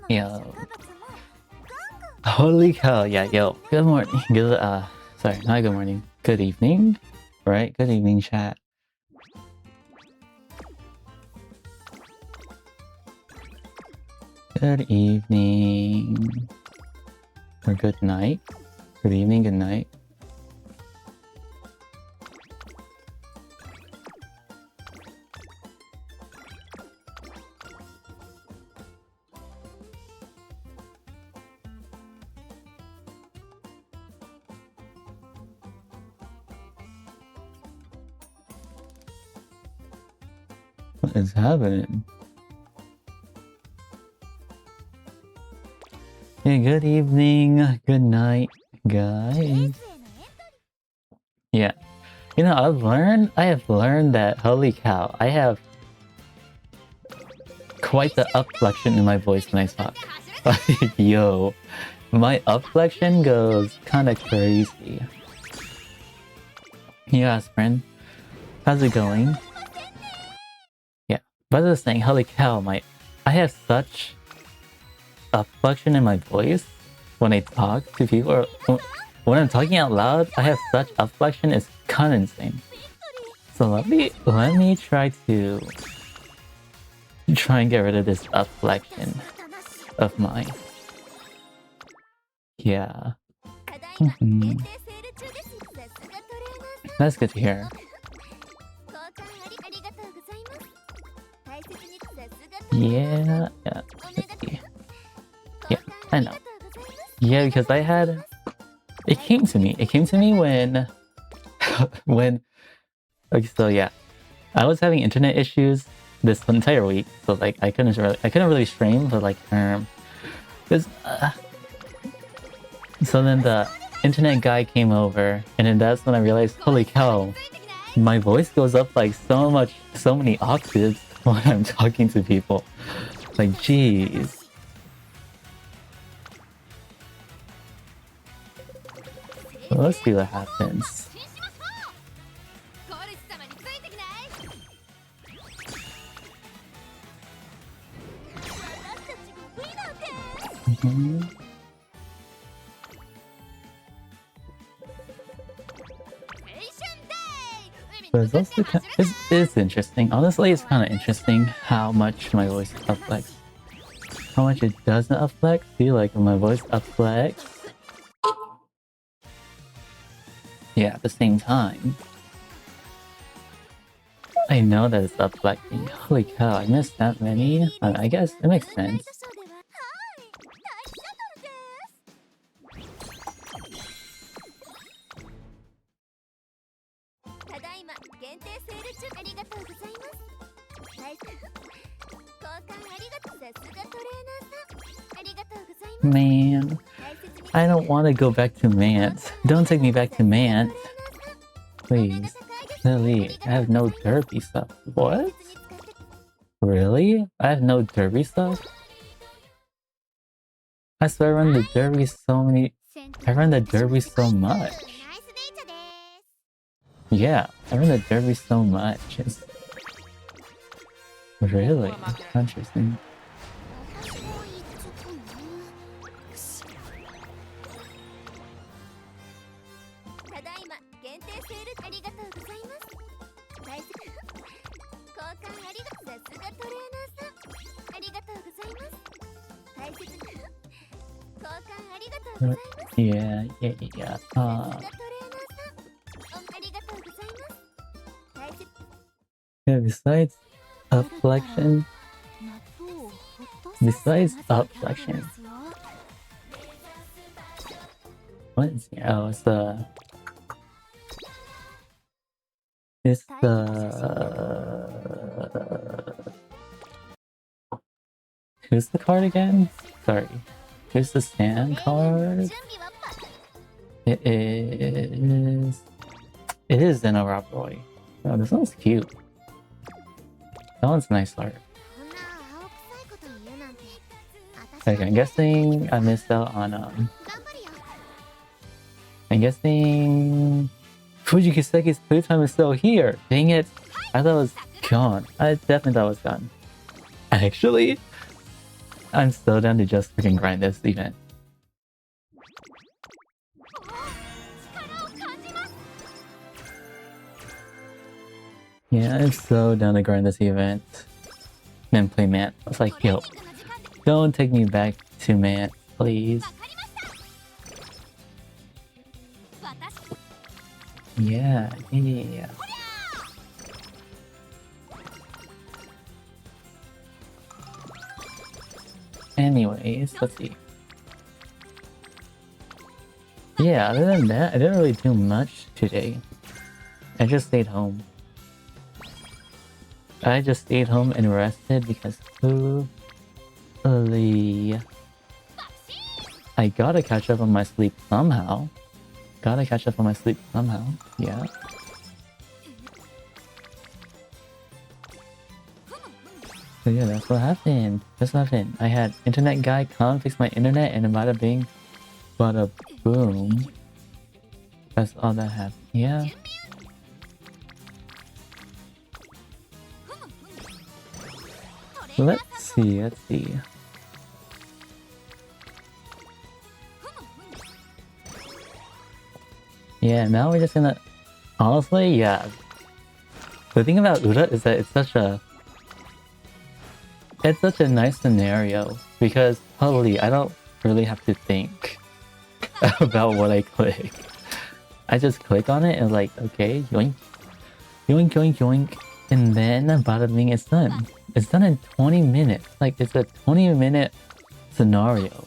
Yo. Holy cow, yeah, yo. Good morning. Good, sorry, not good morning. Good evening. Right? Good evening, chat. Good evening. Or good night. Good evening, good night. What is happening? Yeah, good evening, good night, guys. Yeah. You know, I have learned that, holy cow, I have quite the upflexion in my voice when I talk. Like, yo, my upflexion goes kinda crazy. Yeah, friend. How's it going? Yeah. But I was saying, holy cow, I have such upflexion in my voice when I talk to people, or when I'm talking out loud, I have such upflexion, it's kinda insane. So let me try and get rid of this upflexion of mine. Yeah. That's good to hear. Yeah. Yeah, I know. Yeah, because it came to me when okay, so yeah. I was having internet issues this entire week, so like I couldn't really stream, but like this so then the internet guy came over, and then that's when I realized, holy cow, my voice goes up like so many octaves when I'm talking to people. Like, jeez. Well, let's see what happens. But it's also it's interesting. Honestly, it's kind of interesting how much my voice upflex. How much it doesn't upflex. See, like when my voice upflex. Yeah, at the same time. I know that it's upflexing. Holy cow, I missed that many. I guess it makes sense. Man, I don't want to go back to Mant. Don't take me back to Mant. Please. Lily, I have no derpy stuff. What? Really? I have no derpy stuff? I swear I run the derby so much. Yeah, I run the derby so much. It's really interesting. Yeah. Yeah, besides upflexion. What is here? Oh, it's who's the card again? Sorry. Who's the stand card? It is Zeno Roy. Oh, this one's cute. That one's nice art. Okay, I'm guessing I missed out on I'm guessing Fuji Kiseki's playtime is still here. Dang it. I thought it was gone. I definitely thought it was gone. Actually, I'm so down to just freaking grind this event. Yeah, I'm so down to grind this event. Then play Mant. It's like, yo, don't take me back to Mant, please. Yeah. Anyways, let's see. Yeah, other than that, I didn't really do much today. I just stayed home. I just stayed home and rested because holy, I gotta catch up on my sleep somehow. Yeah. So yeah, that's what happened. I had internet guy come fix my internet and it bada bing, bada boom. That's all that happened. Yeah. Let's see. Yeah, now we're just gonna... Honestly, yeah. The thing about Ura is that it's such a nice scenario because, holy, I don't really have to think about what I click. I just click on it and like, okay, yoink, yoink, yoink, yoink, and then bada bing, it's done. It's done in 20 minutes. Like, it's a 20-minute scenario.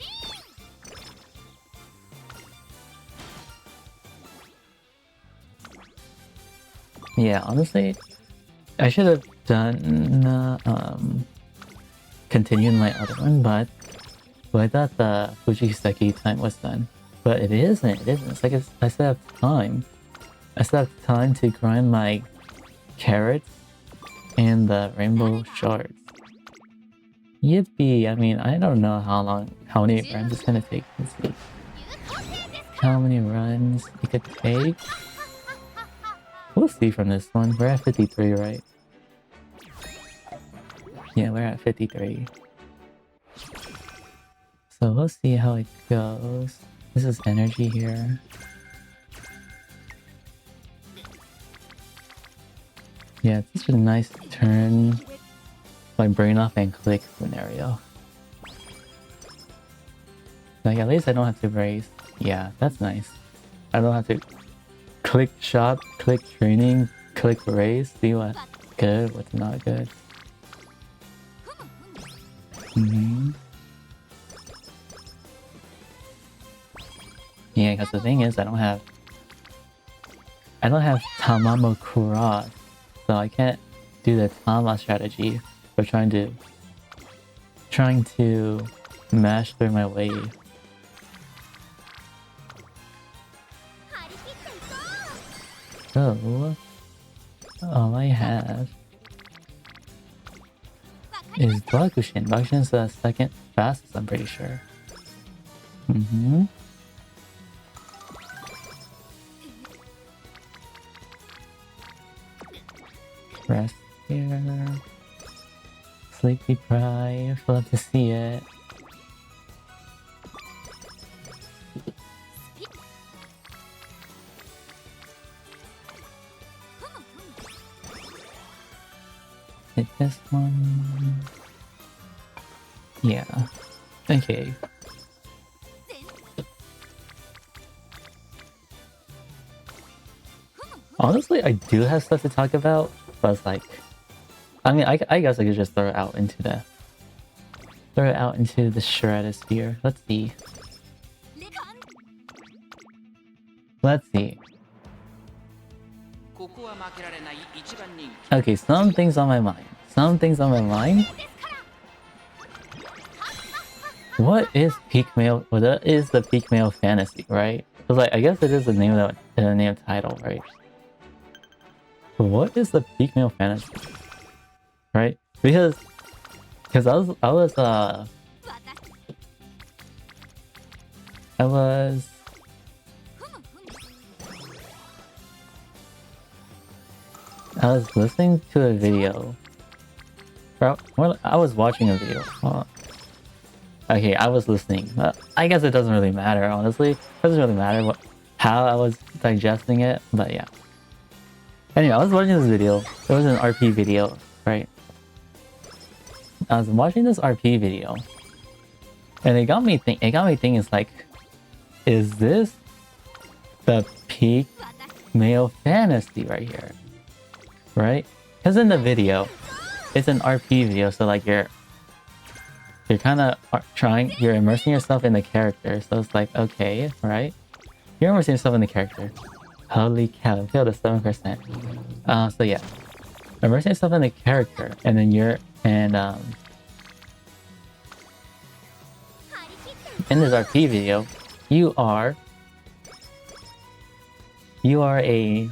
Yeah, honestly, I should have done continued my other one, but I thought the Fujiseki time was done. But it isn't. It's like I still have time. I still have time to grind my carrots and the rainbow shards. Yippee! I mean, I don't know how many runs it's gonna take. Let's see. How many runs it could take? We'll see from this one. We're at 53, right? Yeah, we're at 53. So we'll see how it goes. This is energy here. Yeah, it's such a nice turn, like brain off and click scenario. Like, at least I don't have to brace. Yeah, that's nice. I don't have to click shop, click training, click race, see what's good, what's not good. Yeah, because the thing is, I don't have Tamamo Cross, so I can't do the Tama strategy for trying to mash through my wave. So all I have is Bakushin. Bakushin's the second fastest, I'm pretty sure. Rest here. Sleep deprived. Love to see it. Hit this one. Yeah. Okay. Honestly, I do have stuff to talk about, but it's like, I mean, I guess I could just throw it out into the stratosphere. Let's see. Okay, some things on my mind. What is peak male? Well, that is the peak male fantasy, right? Because like, I guess it is the name of the name title, right? But what is the peak male fantasy? Right? Because I was listening to a video. Well, I was watching a video. Okay, I was listening. I guess it doesn't really matter, honestly. It doesn't really matter how I was digesting it, but yeah. Anyway, I was watching this video. It was an RP video, right? I was watching this RP video, and it got me thinking. It's like, is this the peak male fantasy right here? Right? Because in the video, it's an RP video, so like you're kind of you're immersing yourself in the character. So it's like, okay, right? You're immersing yourself in the character. Holy cow, feel the 7%. So yeah, immersing yourself in the character, and then in this RP video, you are a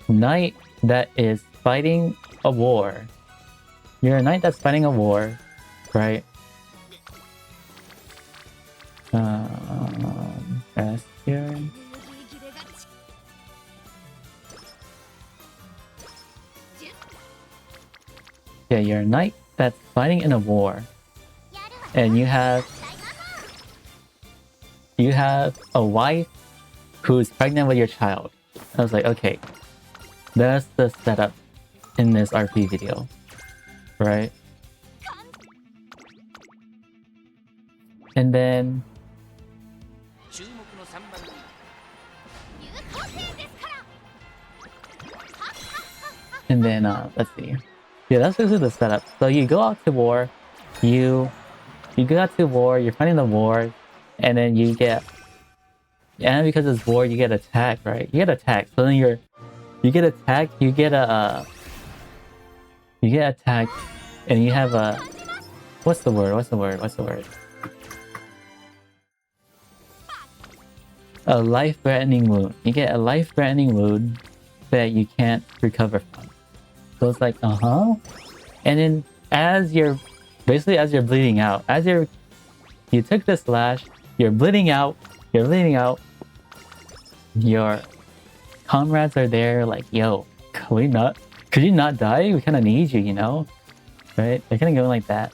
knight that is fighting a war. You're a knight that's fighting a war, right? Rest here. Yeah, you're a knight that's fighting in a war, and you have a wife who's pregnant with your child. I was like, okay, that's the setup in this RP video, right? And then let's see. Yeah, that's basically the setup. So you go out to war, you go out to war, you're fighting the war, and then you get, and because it's war, you get attacked, right? You get attacked. So then you get attacked, you get attacked, and you have a, what's the word? A life-threatening wound. You get a life-threatening wound that you can't recover from. So it's like, and then as you're bleeding out, you took the slash, you're bleeding out, your comrades are there like, yo, could you not die? We kind of need you, you know? Right? They're kind of going like that.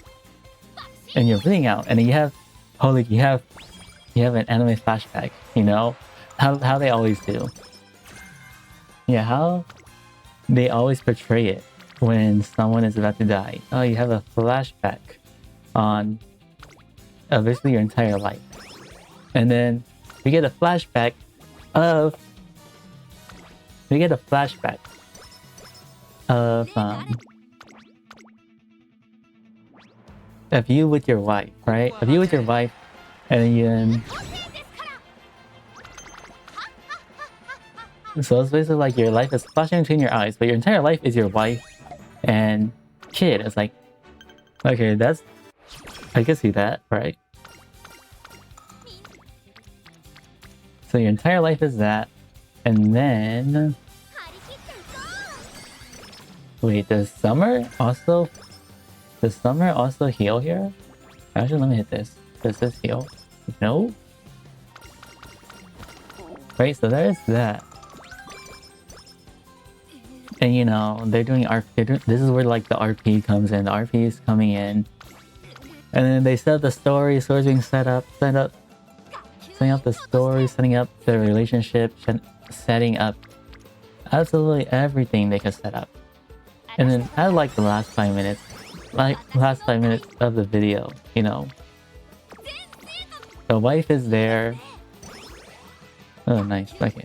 And you're bleeding out, and then you have an anime flashback, you know? How they always do. Yeah, how they always portray it when someone is about to die. Oh, you have a flashback on basically your entire life. And then we get a flashback of you with your wife, right? Of you with your wife, and then so it's basically like your life is flashing between your eyes, but your entire life is your wife and kid. It's like, okay, I can see that, right? So your entire life is that, and then wait, does summer also heal here? Actually, let me hit this. Does this heal? No. Right, so there's that. And you know, this is where like the RP comes in. The RP is coming in. And then they set up the story, story's being setting up the story, setting up the relationship, setting up absolutely everything they could set up. And then I like the last 5 minutes of the video, you know. The wife is there. Oh, nice. Okay,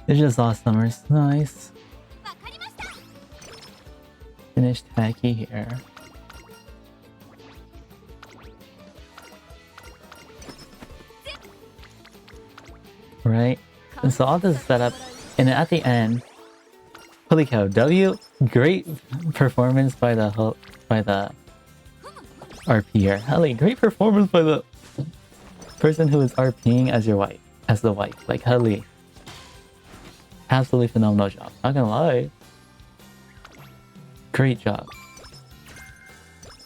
it's just awesome. It's nice. Finished Taki here. Right? And so all this is set up, and then at the end, holy cow, great performance by the RP here. Holy, great performance by the person who is RPing as the wife. Like, holy. Absolutely phenomenal job. Not gonna lie. Great job.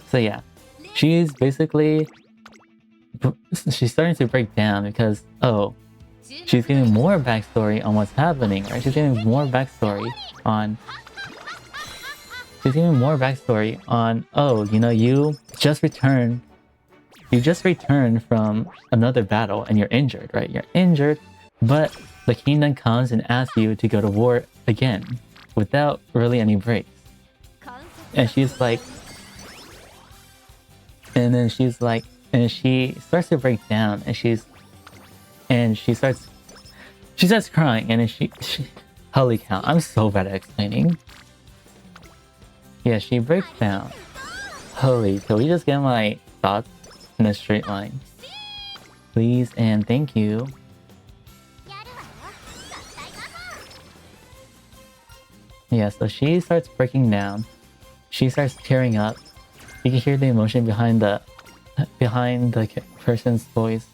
So yeah, she's starting to break down because, she's getting more backstory on what's happening, right? She's getting more backstory on there's even more backstory on, oh, you know, you just returned from another battle and you're injured, right? You're injured, but the kingdom comes and asks you to go to war again without really any breaks. And she's like, and then she's like, and she starts to break down, and she starts crying, and then she holy cow, I'm so bad at explaining. Yeah, she breaks down. Holy, can we just get my thoughts in a straight line? Please and thank you. Yeah, so she starts breaking down. She starts tearing up. You can hear the emotion behind the person's voice.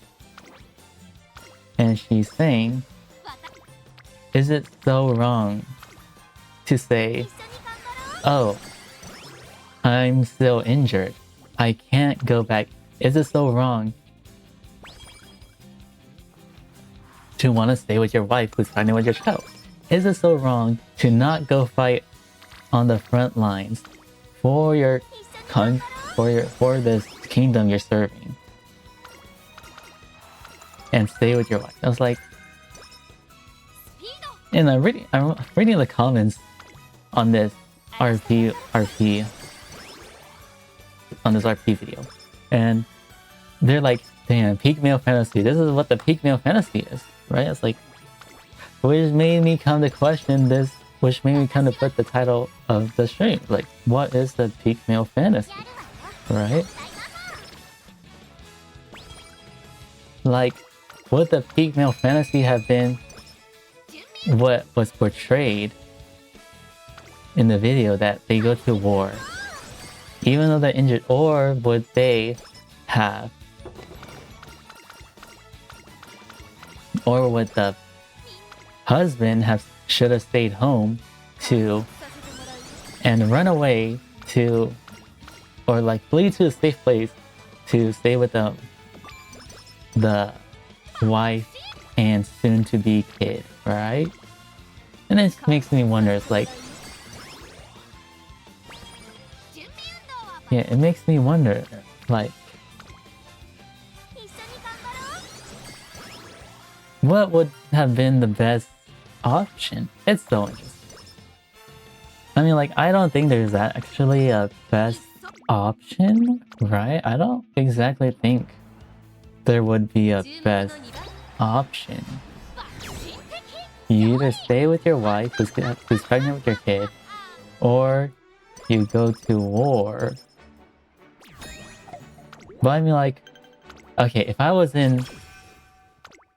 And she's saying, is it so wrong to say, oh, I'm still injured, I can't go back? Is it so wrong to want to stay with your wife who's fighting with your child? Is it so wrong to not go fight on the front lines for your for this kingdom you're serving and stay with your wife? I was like, and I'm reading the comments on this RP video, and they're like, damn, peak male fantasy. This is what the peak male fantasy is, right? It's like, which made me come to question this, which made me come to put the title of the stream. Like, what is the peak male fantasy, right? Like, would the peak male fantasy have been what was portrayed in the video, that they go to war even though they're injured, or would they have, or would the husband should have stayed home and run away to, or like flee to a safe place to stay with the wife and soon to be kid, right? And it makes me wonder, it's like, yeah, it makes me wonder, like, what would have been the best option? It's so interesting. I mean, like, I don't think there's actually a best option, right? I don't exactly think there would be a best option. You either stay with your wife who's pregnant with your kid, or you go to war. But I mean, like, okay, if I was in,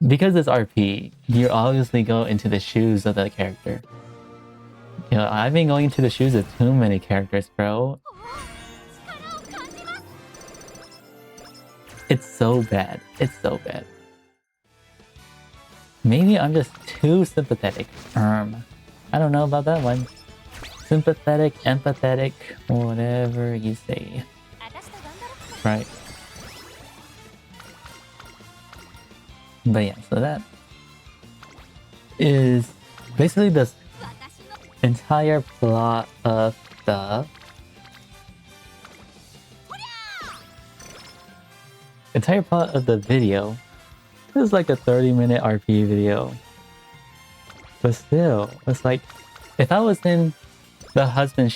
because it's RP, you obviously go into the shoes of the character. You know, I've been going into the shoes of too many characters, bro. It's so bad. It's so bad. Maybe I'm just too sympathetic. I don't know about that one. Sympathetic, empathetic, whatever you say. Right. But yeah, so that is basically the entire plot of the video. This is like a 30-minute RP video. But still, it's like, if I was in the husband's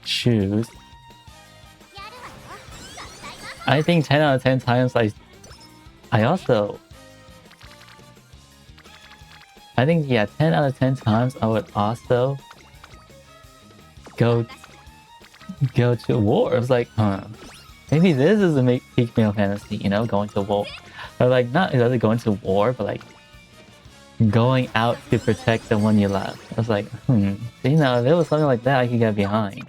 shoes, I think 10 out of 10 times I think, yeah, 10 out of 10 times I would also go to war. It's like, maybe this is a peak male fantasy, you know, going to war. Or like, not exactly going to war, but like going out to protect the one you love. I was like, you know, if it was something like that, I could get behind.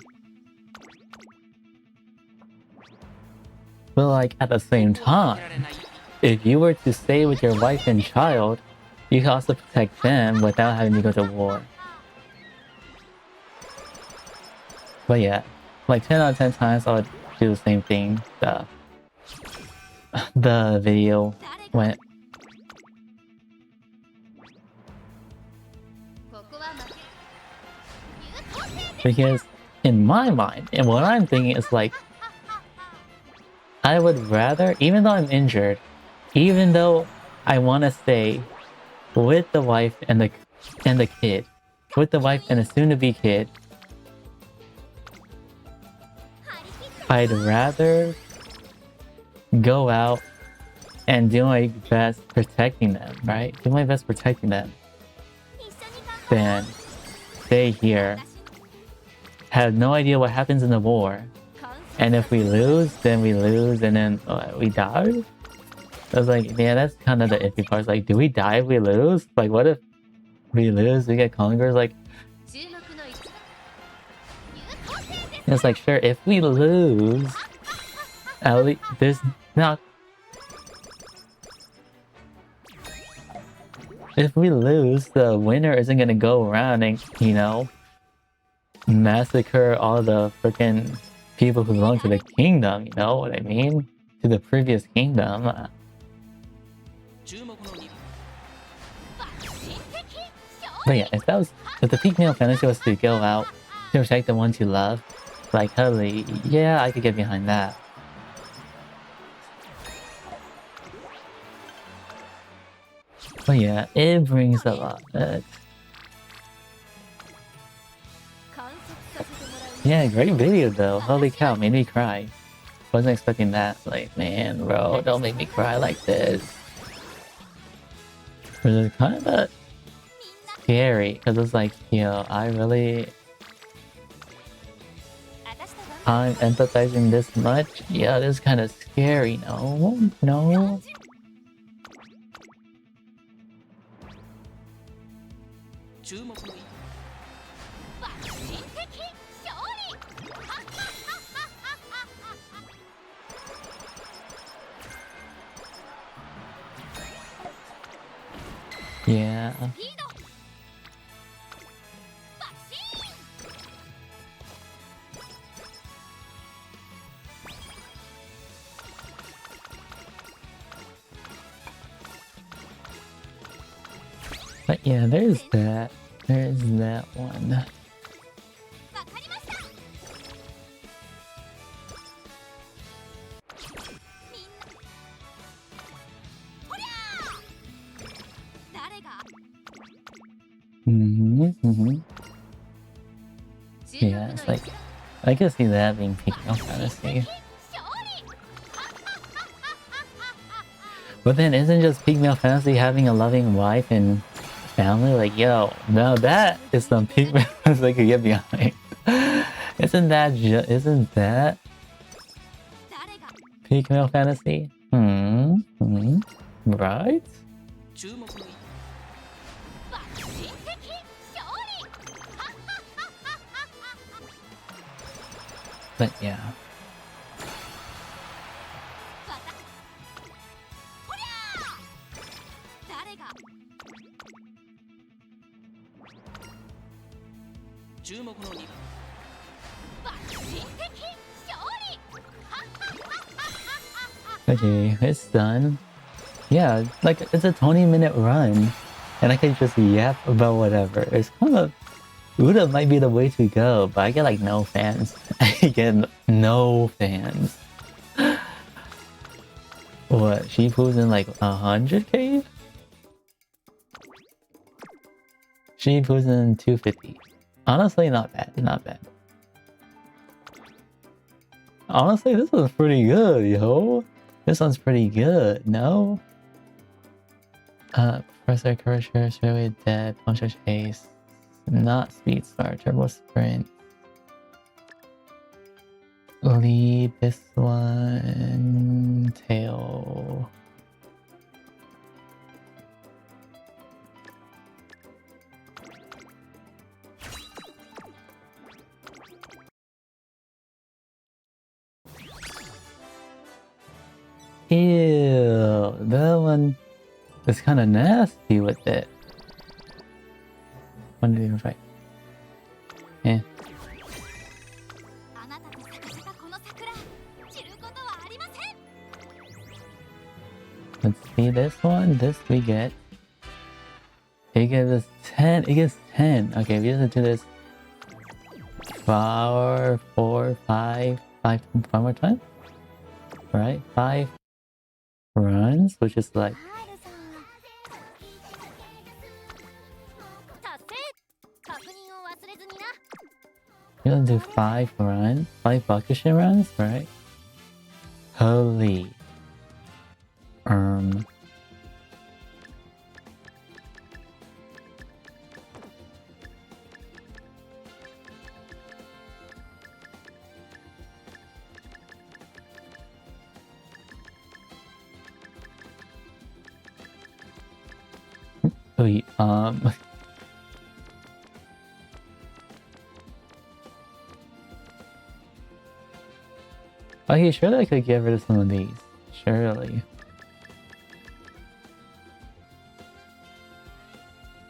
But like, at the same time, if you were to stay with your wife and child, you can also protect them without having to go to war. But yeah, like 10 out of 10 times I would do the same thing. The video went. Because in my mind, and what I'm thinking is like, I would rather, even though I'm injured, even though I want to stay with the wife and the kid, with the wife and the soon-to-be kid, I'd rather go out and do my best protecting them, right? Do my best protecting them than stay here, have no idea what happens in the war, and if we lose, then we lose, and then we die? I was like, yeah, that's kind of the iffy part. It's like, do we die if we lose? Like, what if we lose, we get conquered? Like, it's like, sure, if we lose, at least there's not. If we lose, the winner isn't gonna go around and, you know, massacre all the freaking people who belong to the kingdom, you know what I mean? To the previous kingdom. But yeah, if the peak male fantasy was to go out to protect the ones you love, like Hurley, yeah, I could get behind that. But yeah, it brings a lot. Yeah, great video though. Holy cow, made me cry. Wasn't expecting that. Like, man, bro, don't make me cry like this. It was kind of scary because it's like, you know, I'm empathizing this much. Yeah, this is kind of scary. No. Yeah. But yeah, there's that. There's that one. Yeah, it's like, I can see that being peak male fantasy. But then isn't just peak male fantasy having a loving wife and family? Like, yo, no, that is some peak male fantasy I could get behind. Isn't that peak male fantasy? Right? But yeah. Okay, it's done. Yeah, like it's a 20-minute run, and I can just yap about whatever. It's kind of Uda might be the way to go, but I get like no fans. I get no fans. What? Sheepoo's in like 100k? Sheepoo's in 250. Honestly, not bad. Not bad. Honestly, this one's pretty good, yo. This one's pretty good, no? Professor Crusher, Surely Dead, Puncture Chase, not Speed Smart, Turbo Sprint. Lead this one, Tail. Ew, that one is kind of nasty with it. One didn't even try. Yeah. Let's see this one. This we get. It gives us 10. It gives 10. Okay, we have to do this 4, 4, 5 more times. Right? 5 runs, which is like you're gonna do 5 runs, 5 Bakushin runs, right? Holy. Wait, okay, surely I could get rid of some of these. Surely.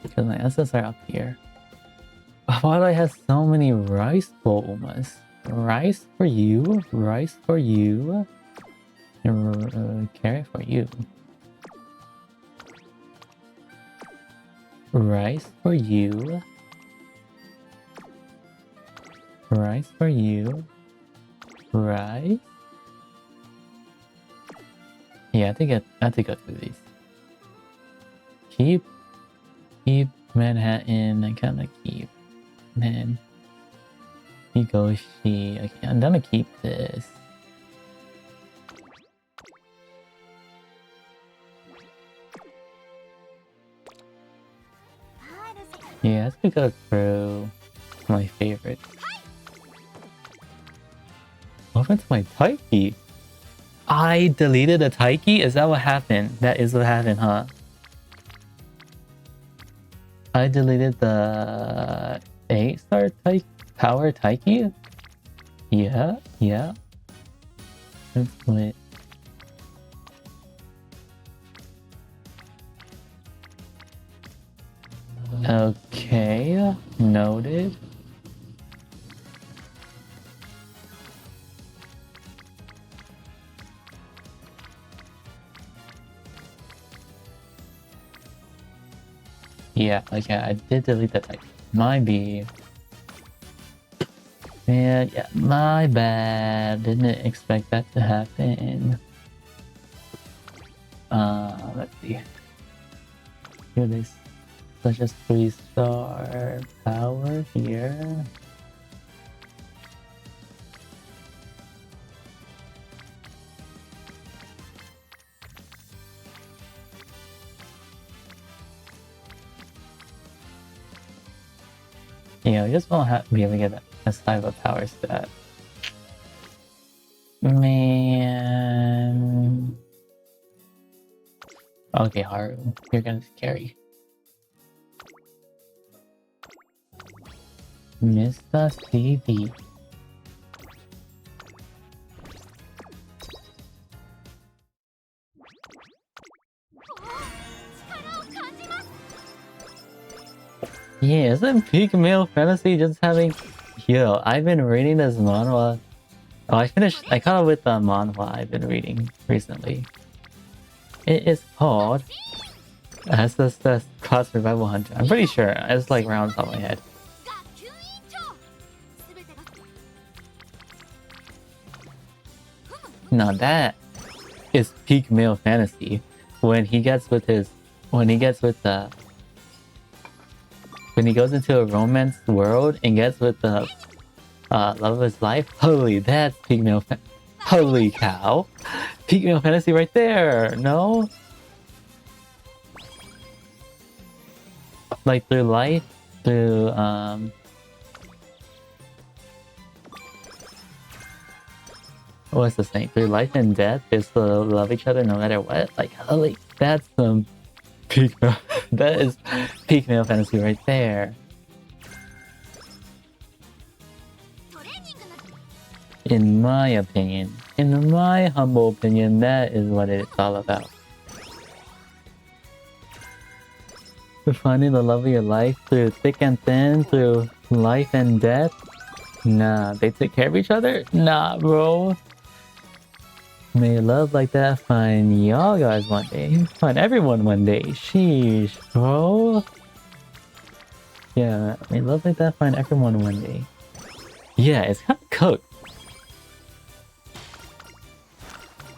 Because my assets are up here. Why do I have so many rice bowls? Rice for you, rice for you, carrot for you. Rice for you. Rice for you. Rice. Yeah, I have to go through these. Keep Manhattan. I kinda keep. Then Higoshi. Okay, I'm gonna keep this. Yeah, let's go through my favorite. What happened to my Taiki? I deleted a Taiki? Is that what happened? That is what happened, huh? I deleted the 8-star power Taiki? Yeah. That's what. Okay, noted. Yeah, okay, I did delete that type. My B. Man, yeah, my bad. Didn't expect that to happen. Let's see. Here this such as 3-star power here. Yeah, we just won't be able to get this type of power stat. Man. Okay, Haru, you're gonna carry. Mr. CD. Yeah, isn't peak male fantasy just having... Yo, I've been reading this manhwa. Oh, I caught up with the manhwa I've been reading recently. It is called SSS Class Survival Hunter. I'm pretty sure. It's like rounds off my head. Now that is peak male fantasy. When he goes into a romance world and gets with the love of his life. Holy, that's peak male holy cow. Peak male fantasy right there, no? Like through life, through what's the saying? Through life and death, they still love each other no matter what. Like, holy, that's some peak male. That is peak male fantasy right there. In my opinion, in my humble opinion, that is what it's all about. Finding the love of your life through thick and thin, through life and death. Nah, they take care of each other? Nah, bro. May love like that find y'all guys one day. Find everyone one day. Sheesh, bro. Yeah, may love like that find everyone one day. Yeah, it's kind of cooked.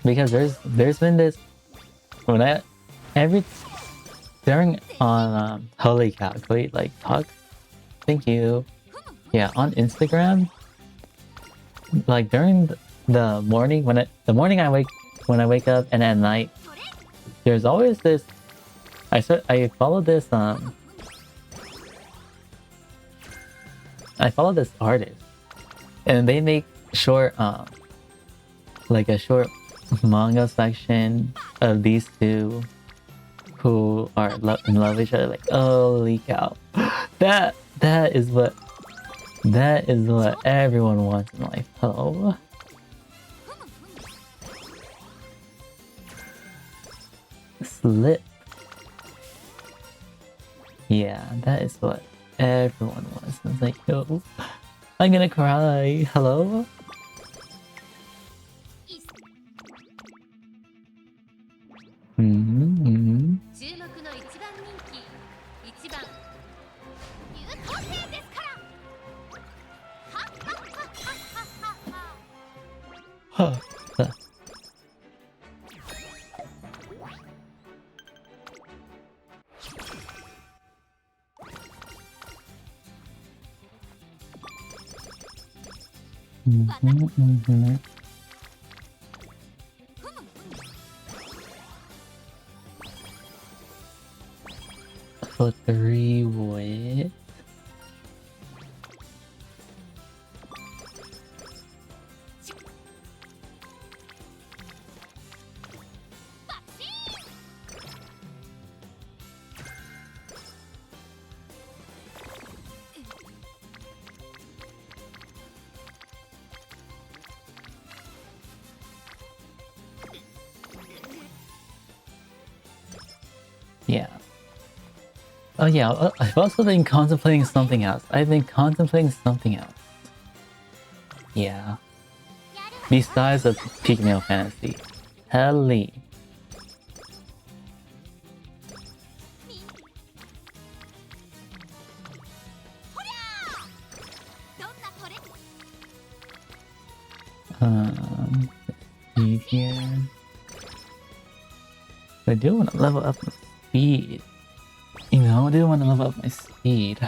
Because there's been this when I every during on Holy Calculate like talk. Thank you. Yeah, on Instagram, like during the morning the morning I wake up and at night, there's always this. I follow this I follow this artist, and they make short like a short manga section of these two who are in love with each other. Like, holy cow, that is what everyone wants in life. Hello. Slip. Yeah, that is what everyone wants. I was like, yo, I'm gonna cry. Hello? Mm-hmm. Huh. For 3 with yeah. Oh yeah, I've also been contemplating something else. Yeah. Besides a peak male fantasy. Helly. Speed here. I do want to level up my speed. You know, I do want to level up my speed.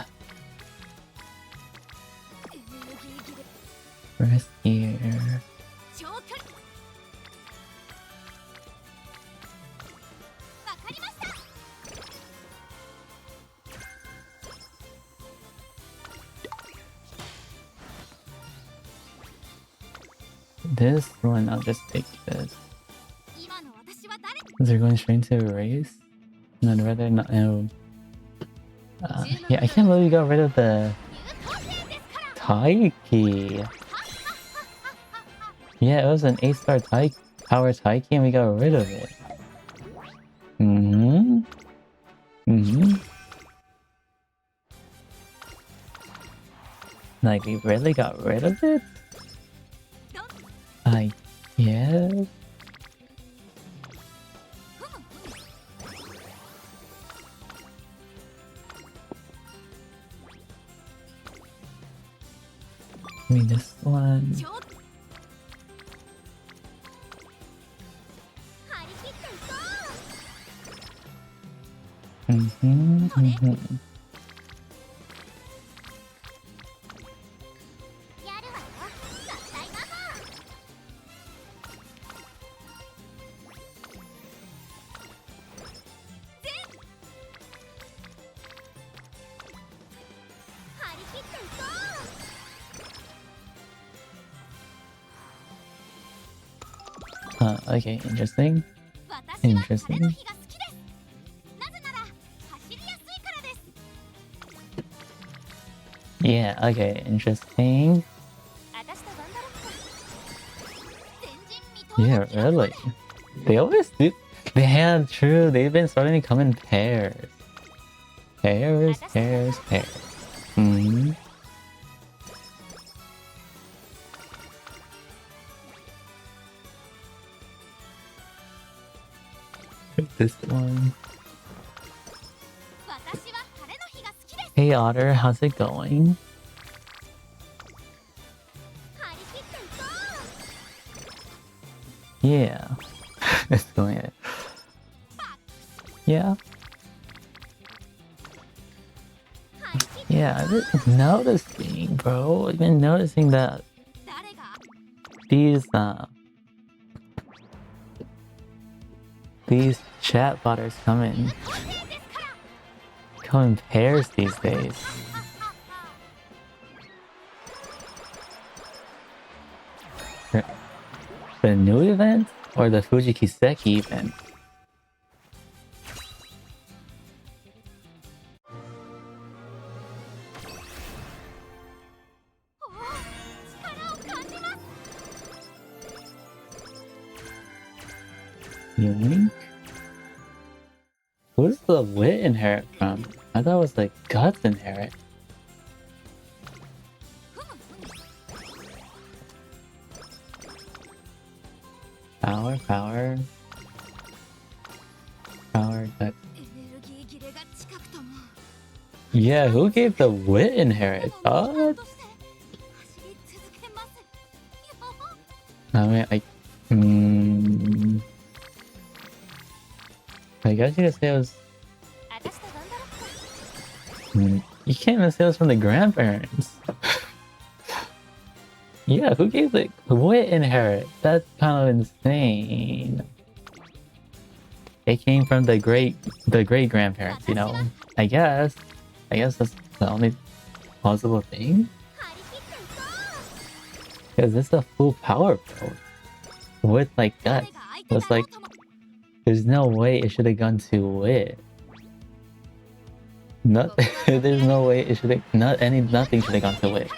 First here. This one, I'll just take this. They're going straight to a race? And I'd rather not know. Yeah, I can't believe we got rid of the Taiki. Yeah, it was an 8-star power Taiki and we got rid of it. Like, we really got rid of it? I guess. I mean, this one. Okay, interesting. Interesting. Yeah, okay, interesting. Yeah, really. They always do. They had true. They've been starting to come in pairs. Pairs. Hmm. This one. Hey Otter, how's it going? Yeah. It's doing it. Yeah. Yeah, I've been noticing, bro. I've been noticing that these chat botters come in pairs these days. The new event or the Fuji Kiseki event? Unique? Who's the wit inherit from? I thought it was like guts inherit. Power, that. Yeah, who gave the wit inherit? What? I mean, I guess you could say it was. You can't even say it was from the grandparents. Yeah, who gave the wit inherit? That's kind of insane. It came from the great grandparents, you know. I guess that's the only possible thing. Because it's a full power build with like guts. It's like there's no way it should have gone to wit. There's no way it should have nothing should have gone to wit.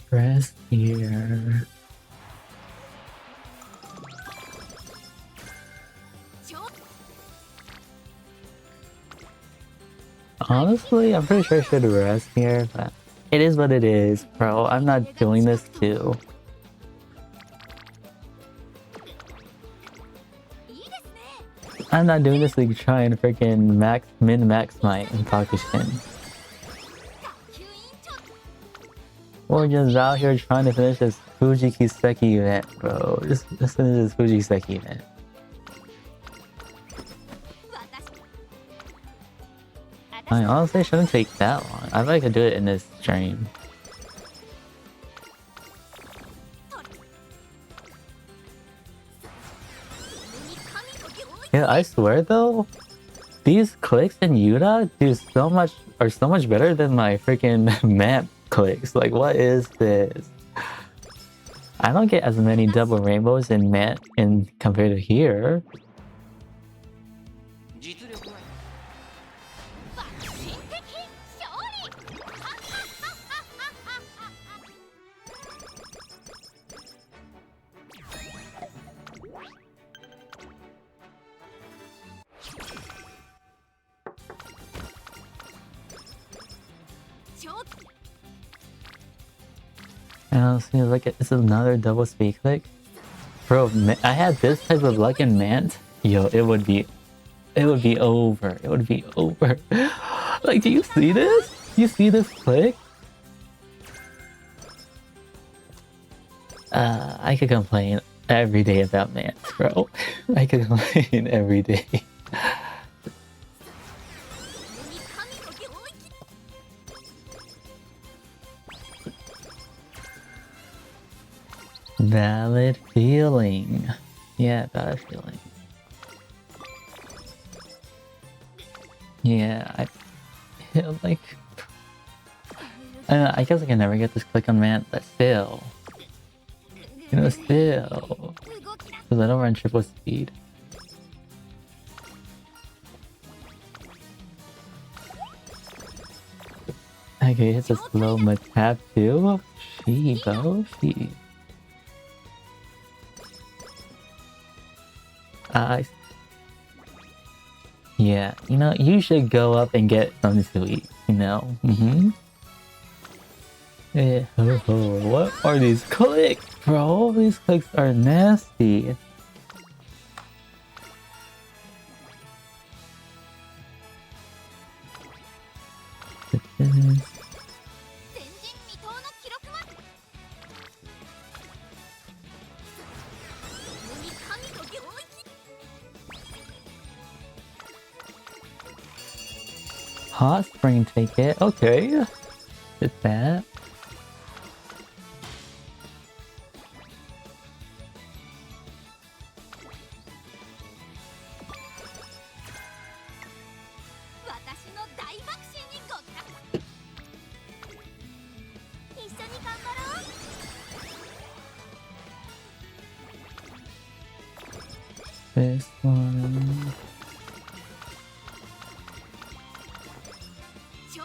Press here. Honestly, I'm pretty sure I should rest here, but it is what it is, bro. I'm not doing this too. I'm not doing this to try and freaking min-max my Takushin. We're just out here trying to finish this Fuji Kiseki event, bro. Just finish this Fuji Kiseki event. I honestly shouldn't take that long. I bet I could do it in this stream. Yeah, I swear though, these clicks in Yuta are so much better than my freaking map clicks. Like, what is this? I don't get as many double rainbows in Mant compared to here. Seems like it's another double speed click. Bro, I had this type of luck in Mant. Yo, it would be over. It would be over. Like, do you see this? You see this click? I could complain every day about Mant, bro. I could complain every day. Valid feeling. Yeah, valid feeling. Yeah, I feel like... I guess I can never get this click on Mant, but still. You know, still. Because I don't run triple speed. Okay, it's a slow tap too. Bro. Yeah, you know, you should go up and get something to eat, you know? What are these clicks, bro? These clicks are nasty. Hot spring ticket. Okay. Did that. This one.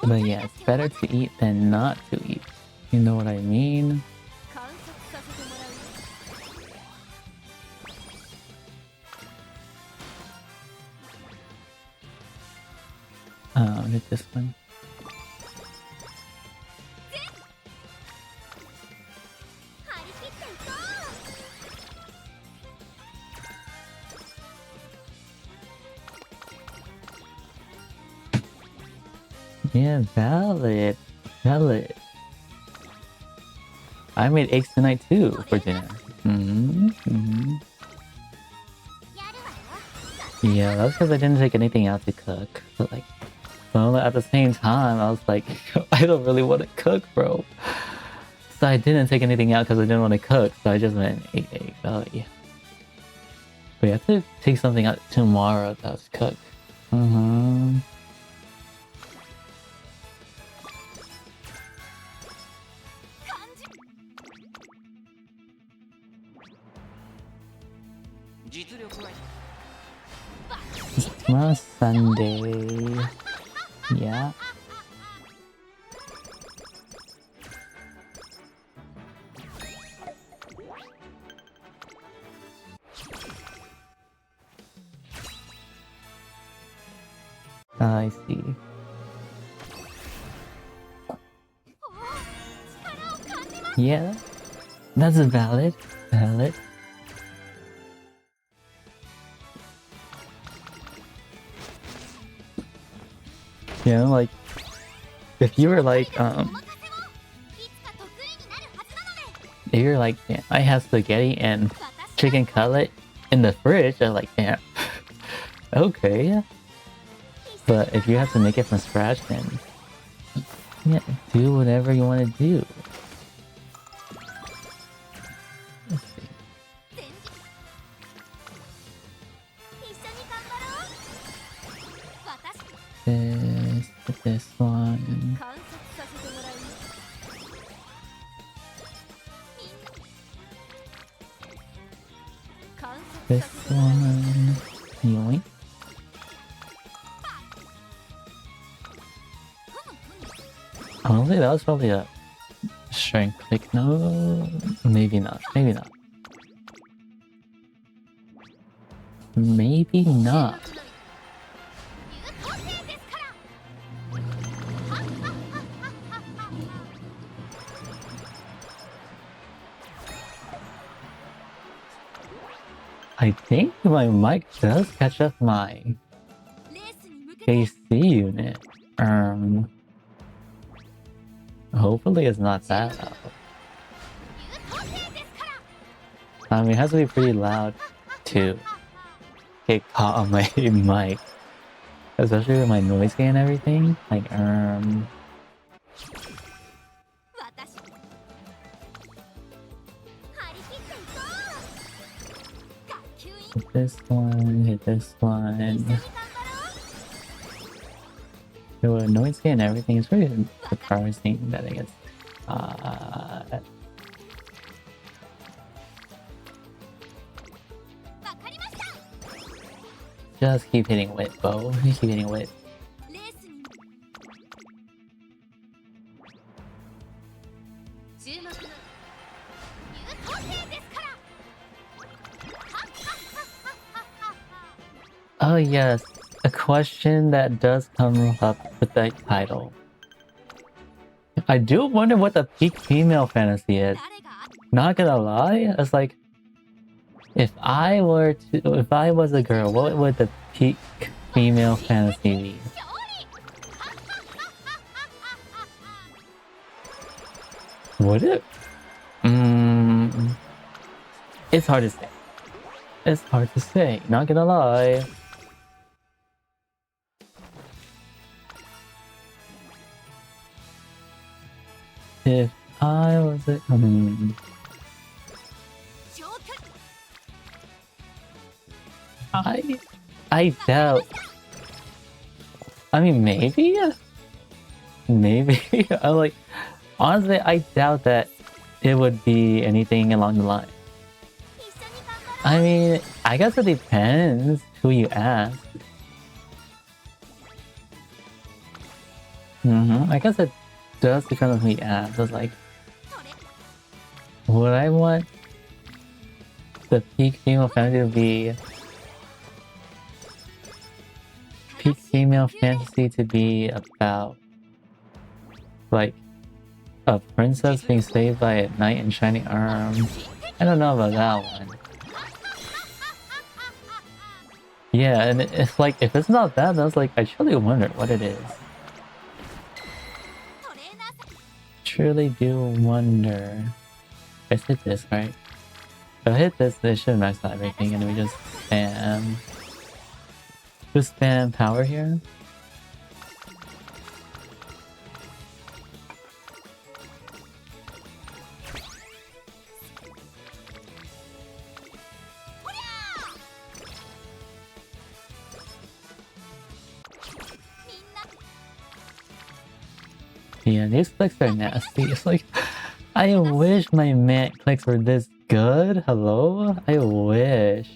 But yeah, it's better to eat than not to eat. You know what I mean? Hit this one. Yeah, valid. Valid. I made eggs tonight too for dinner. Yeah, that's because I didn't take anything out to cook. But like, well, at the same time, I was like, I don't really want to cook, bro. So I didn't take anything out because I didn't want to cook. So I just went and ate egg belly. But you have to take something out tomorrow that's cooked. Tomorrow's Sunday. Yeah. I see. Yeah, that's valid. Valid. Yeah, like, if you were like, if you're like, yeah, I have spaghetti and chicken cutlet in the fridge, I'm like, yeah, okay. But if you have to make it from scratch, then yeah, do whatever you want to do. Let's see. This one. This one. Yoink. Honestly, that was probably a strength click. No, maybe not. Maybe not. Maybe not. I think my mic does catch up my AC unit. Hopefully it's not that loud. I mean, it has to be pretty loud to get caught on my mic. Especially with my noise gain and everything. Like, hit this one, hit this one. So noise gain and everything is really surprising that it gets just keep hitting wit, Bo. Keep hitting wit. Oh yes, a question that does come up with that title. I do wonder what the peak female fantasy is. Not gonna lie, it's like if I was a girl, what would the peak female fantasy be? Would it? It's hard to say. It's hard to say, not gonna lie. If I was a... I doubt... I mean, maybe? Maybe? I'm like... Honestly, I doubt that it would be anything along the line. I mean, I guess it depends who you ask. I guess it does depend on who you ask. It's like, would I want the peak female fantasy to be... Peak female fantasy to be about... like... a princess being saved by a knight in shining arms? I don't know about that one. Yeah, and it's like, if it's not that, then it's like, I truly wonder what it is. Truly do wonder. I hit this, right? If I hit this, they should max out everything, and we just spam... Just spam power here? Yeah, these clicks are nasty. It's like, I wish my mat clicks were this good. Hello? I wish.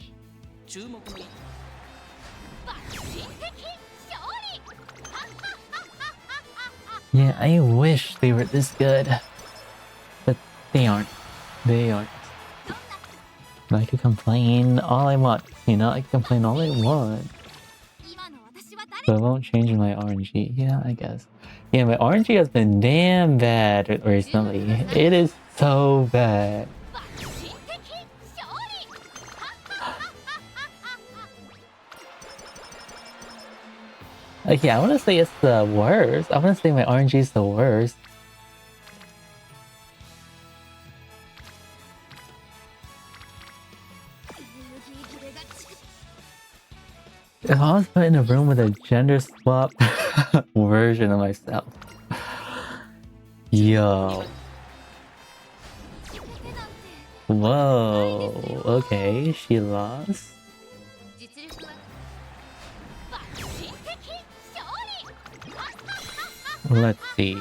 Yeah, I wish they were this good. But they aren't. They aren't. I could complain all I want. You know, I can complain all I want. So it won't change my RNG. Yeah, I guess. Yeah, my RNG has been damn bad recently. It is so bad. Like, yeah, I want to say it's the worst. I want to say my RNG is the worst. If I was put in a room with a gender swap version of myself. Yo. Whoa. Okay, she lost. Let's see.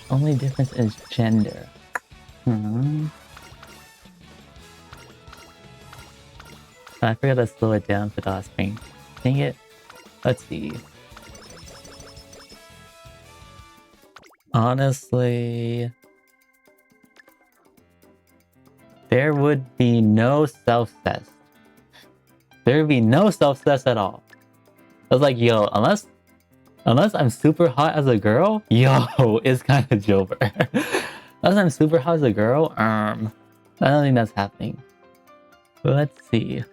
Only difference is gender. I forgot to slow it down for the offspring. Dang it. Let's see. Honestly, there would be no self-cess. There would be no self-cess at all. I was like, yo, unless I'm super hot as a girl, yo, it's kind of Jober. Unless I'm super hot as a girl, I don't think that's happening. But let's see.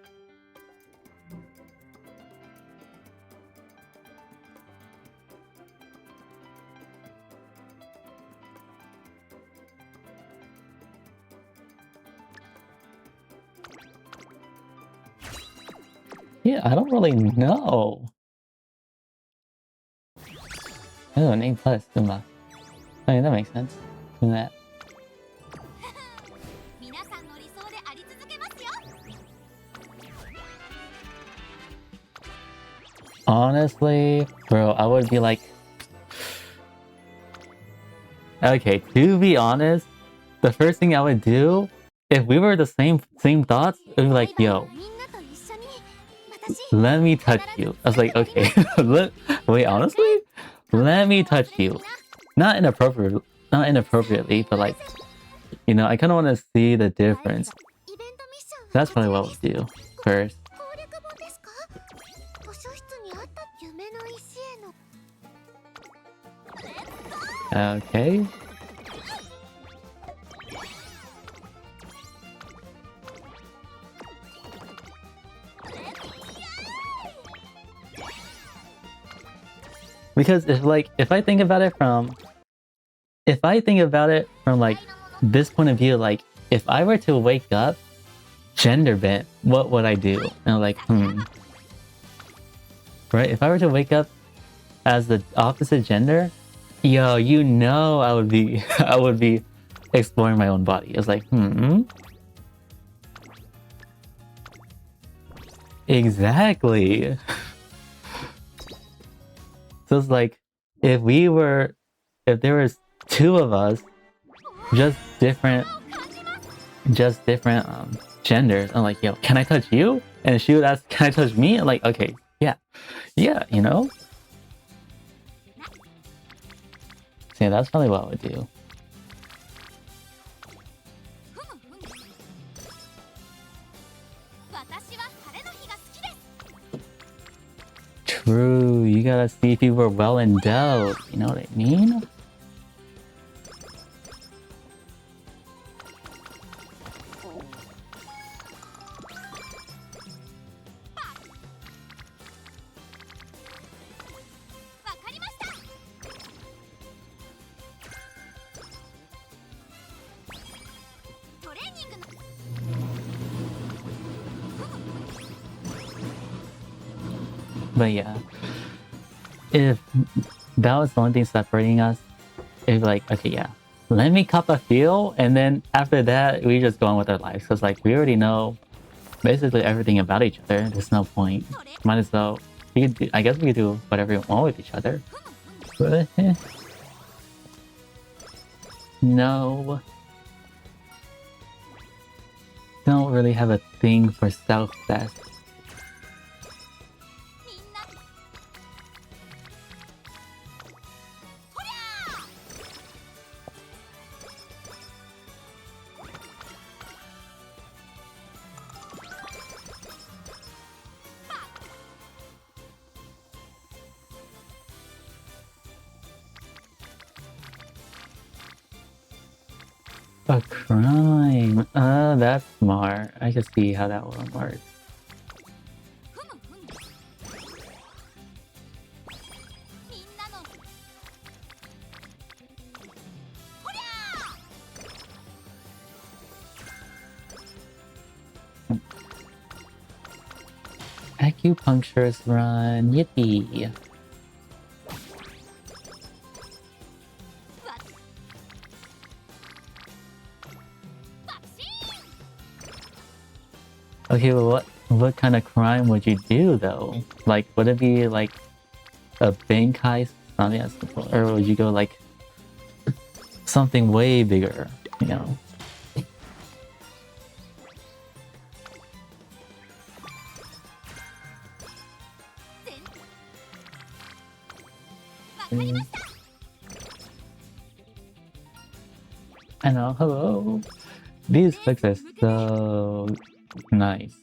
Yeah, I don't really know. Oh, an A plus, Uma. I mean, that makes sense. Do that. Honestly, bro, I would be like... Okay, to be honest, the first thing I would do, if we were the same thoughts, it would be like, yo, let me touch you. I was like, okay, wait, honestly? Let me touch you. Not inappropriately, but like, you know, I kind of want to see the difference. That's probably what we'll do first. Okay. Because if I think about it from like this point of view, like if I were to wake up gender bent, what would I do? And I'm like, right? If I were to wake up as the opposite gender, yo, you know I would be I would be exploring my own body. It's like, exactly. So it's like if there was two of us, just different genders. I'm like, yo, can I touch you? And she would ask, can I touch me? I'm like, okay, yeah, you know. So yeah, that's probably what I would do. True, you gotta see if you were well endowed. You know what I mean? But yeah, if that was the only thing separating us, it'd be like, okay, yeah, let me cup a feel, and then after that, we just go on with our lives. Cause like we already know basically everything about each other. There's no point. Might as well. I guess we could do whatever we want with each other. But no, don't really have a thing for self-best. A crime. That's smart. I can see how that one works. Acupuncturist run. Yippee. Okay, well, what kind of crime would you do though? Like, would it be like a bank heist, something that's simple, or would you go like something way bigger? You know? I know. Hello. These clicks are so nice.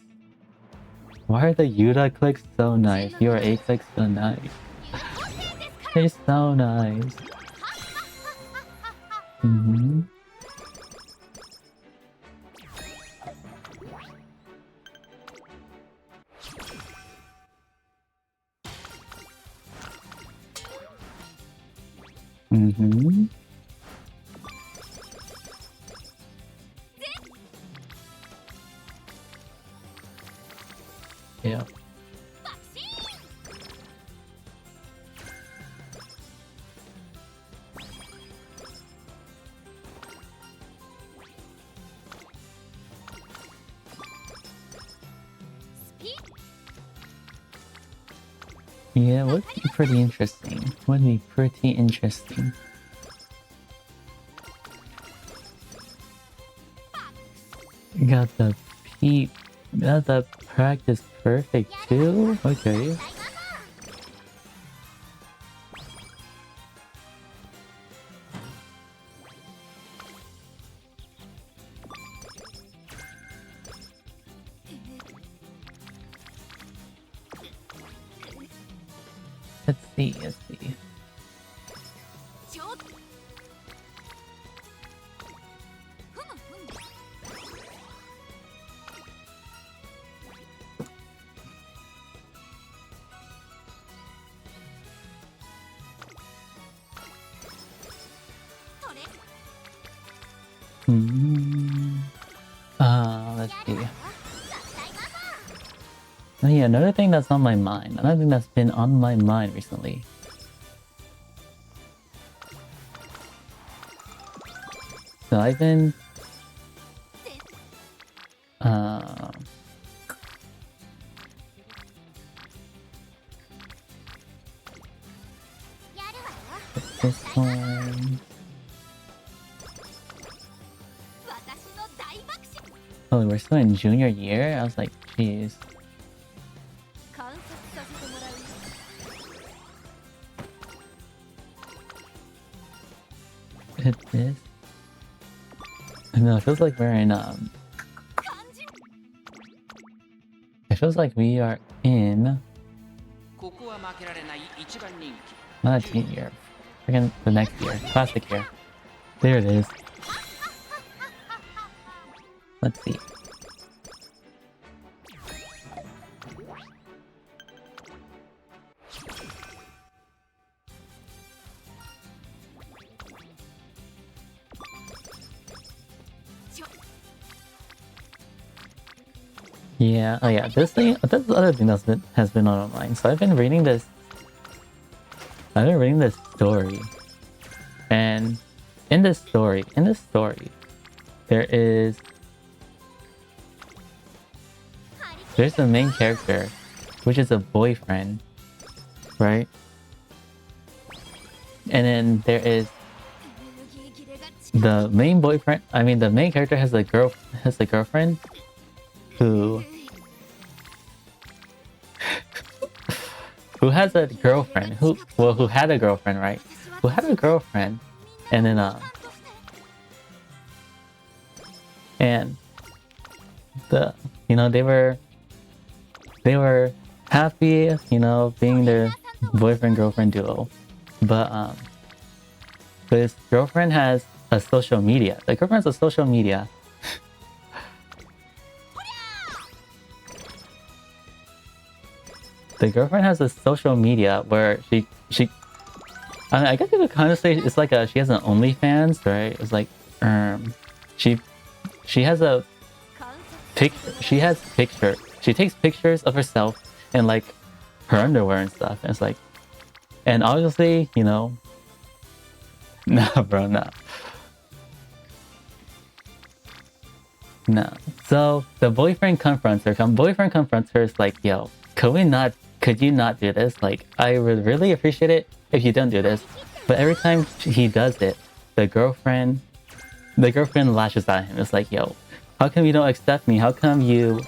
Why are the Yuta clicks so nice? Your A clicks so nice. They're so nice. Yeah. Yeah, would be pretty interesting. Would be pretty interesting. Got the peep. Got the practice perfect too? Okay. Let's see, let's see. Let's see. Oh yeah, another thing that's on my mind. Another thing that's been on my mind recently. So I've been... this one... Oh, we're still in junior year? I was like, jeez. Hit this. No, it feels like we're in, it feels like we are in... Not junior year. Freaking the next year. Classic year. There it is. Let's see. Yeah, oh yeah, this thing, that's the other thing has been on my mind. So I've been reading this story. And in this story, there's the main character, which is a boyfriend, right? And then there is the main boyfriend. I mean, the main character has a girlfriend who has a girlfriend who had a girlfriend, right? Who had a girlfriend, and then and they were happy, being their boyfriend-girlfriend duo. But his girlfriend has a social media. The girlfriend has a social media. The girlfriend has a social media where I guess you could kind of say it's like she has an OnlyFans, right? It's like she has a picture. She takes pictures of herself and like her underwear and stuff. And it's like, and obviously, nah, bro, nah. No. So the boyfriend confronts her. It's like, yo, could you not do this? Like, I would really appreciate it if you don't do this. But every time he does it, the girlfriend lashes at him. It's like, yo, how come you don't accept me? How come you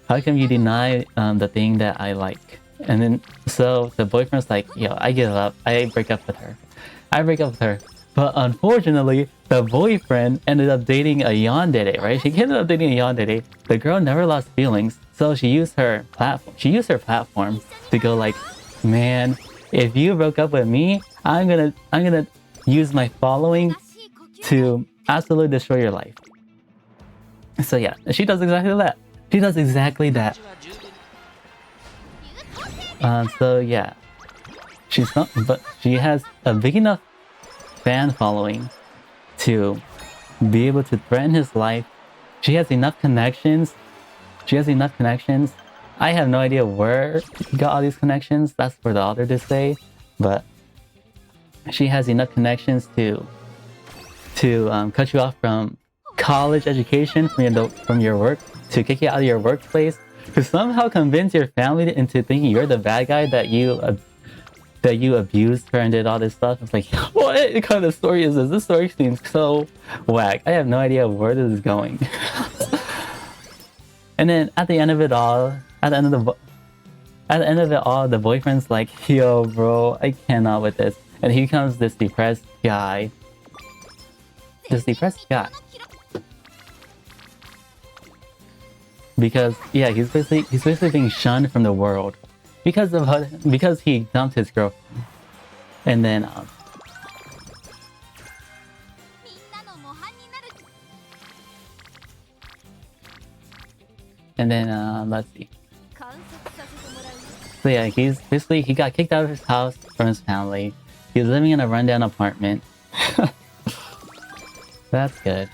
deny the thing that I like? And then so the boyfriend's like, yo, I give up. I break up with her. But unfortunately, the boyfriend ended up dating a yandere, right? She ended up dating a yandere. The girl never lost feelings, so she used her platform to go like, man, if you broke up with me, I'm gonna use my following to absolutely destroy your life. So yeah, she does exactly that. So yeah, but she has a big enough fan following to be able to threaten his life. She has enough connections. I have no idea where he got all these connections. That's for the author to say. But she has enough connections to cut you off from college education, from your work, to kick you out of your workplace, to somehow convince your family into thinking you're the bad guy, that you abused her and did all this stuff. It's like, what kind of story is this? This story seems so whack. I have no idea where this is going. And then at the end of it all, the boyfriend's like, yo, bro, I cannot with this. And he becomes this depressed guy. Because yeah, he's basically being shunned from the world. because he dumped his girlfriend, and then let's see. So yeah, he's basically he got kicked out of his house from his family. He's living in a rundown apartment. That's good.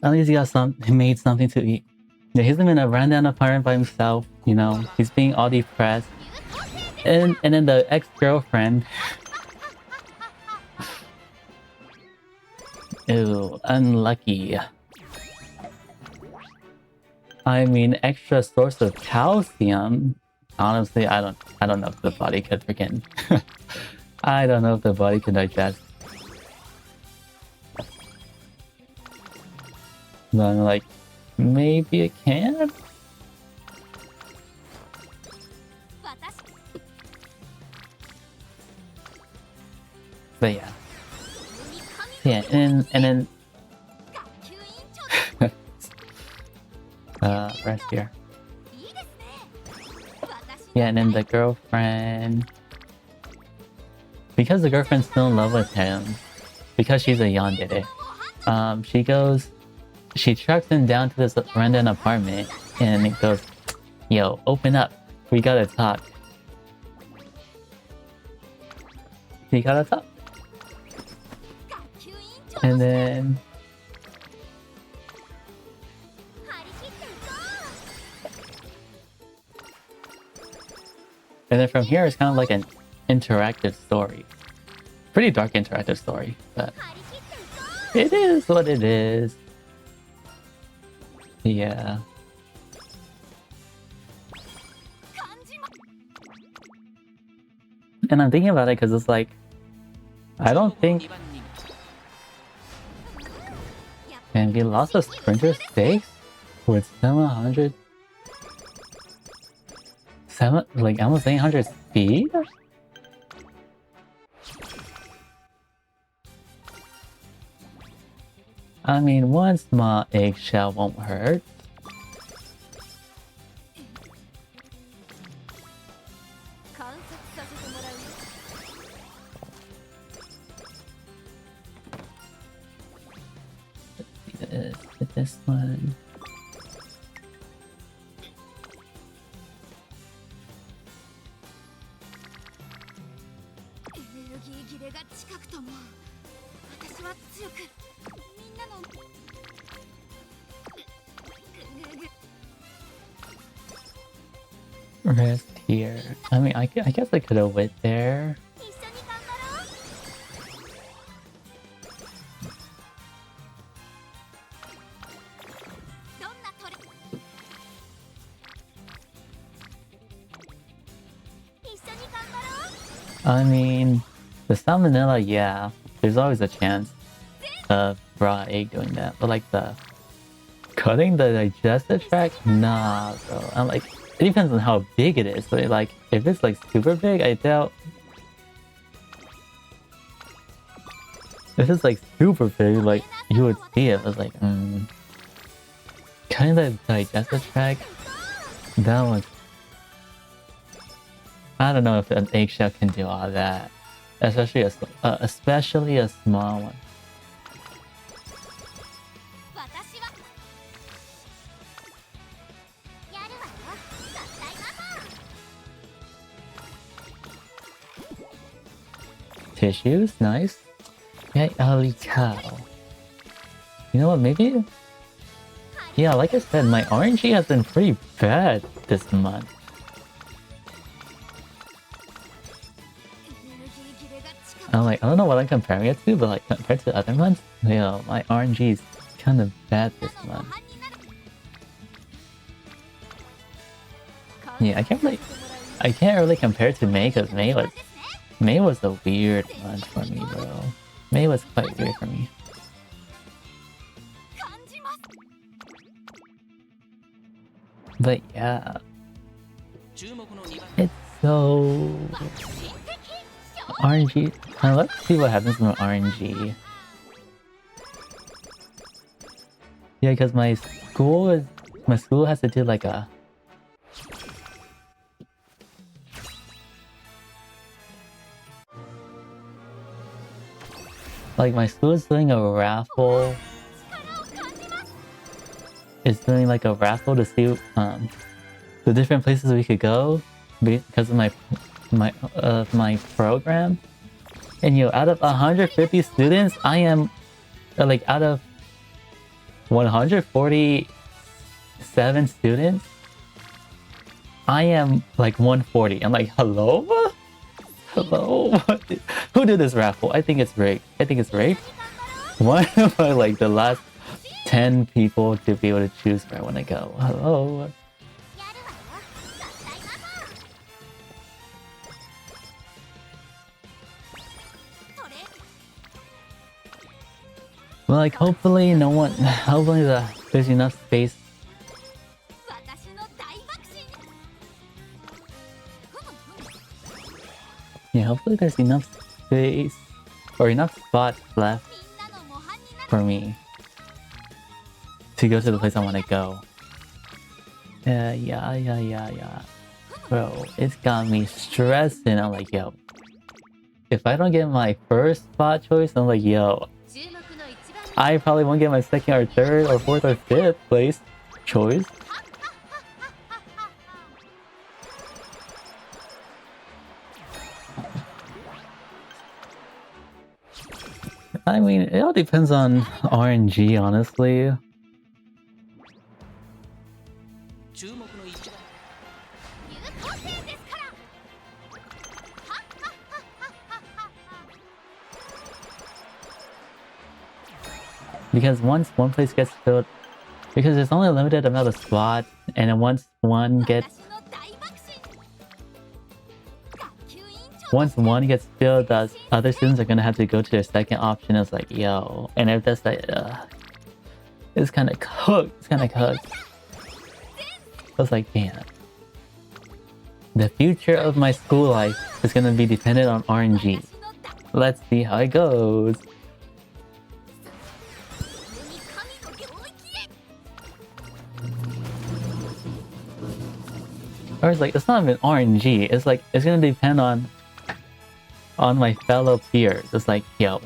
At least he made something to eat. Yeah, he's living in a rundown apartment by himself. You know, he's being all depressed. And then the ex-girlfriend. Ew, unlucky. I mean, extra source of calcium. Honestly, I don't know if the body could freaking. I don't know if the body can digest. But I'm like, maybe it can. But yeah. Yeah, and then rest here. Yeah, and then the girlfriend, because the girlfriend's still in love with him, because she's a yandere, she tracks him down to this rundown apartment and it goes, yo, open up, we gotta talk. We gotta talk. And then from here it's kind of like an interactive story. Pretty dark interactive story, but it is what it is. Yeah. And I'm thinking about it because it's like, I don't think... And we lost a sprinter stakes with 700... like almost 800 speed? I mean, one small eggshell won't hurt. This one. Rest here. I mean, I guess I could have went there. I mean, the salmonella, yeah, there's always a chance of raw egg doing that, but like the cutting the digestive tract, nah, bro. I'm like, it depends on how big it is, but like, if it's like super big, I doubt. If it's like super big, like you would see it, but like, cutting the digestive tract, that was. I don't know if an eggshell can do all that, especially a small one. Tissues, nice. Yeah, holy cow. You know what? Maybe. Yeah, like I said, my RNG has been pretty bad this month. I'm like, I don't know what I'm comparing it to, but like compared to other months, you know, my RNG is kind of bad this month. Yeah, I can't really compare it to May because May was a weird month for me, bro. May was quite weird for me. But yeah, it's so RNG. Let's see what happens from RNG. Yeah, because my school has to do like a Like my school is doing a raffle. It's doing like a raffle to see the different places we could go because of my program. And out of 150 students, I am like out of 147 students, I am like 140. I'm like, hello? Hello? Who did this raffle? I think it's rigged. I think it's rigged. Why am I like the last 10 people to be able to choose where I want to go? Hello? Well, like, hopefully there's enough space. Yeah, hopefully there's enough space or enough spots left for me to go to the place I want to go. Yeah. Bro, it's got me stressing. I'm like, yo, if I don't get my first spot choice, I'm like, yo, I probably won't get my second or third or fourth or fifth place choice. I mean, it all depends on RNG, honestly. Because once one place gets filled, because there's only a limited amount of spots, and then once one gets filled, the other students are gonna have to go to their second option. It's like, yo, and if that's like, it's kind of cooked. It's kind of cooked. I was like, damn. The future of my school life is gonna be dependent on RNG. Let's see how it goes. Or it's like, it's not even RNG. It's like, it's gonna depend on my fellow peers. It's like, yo,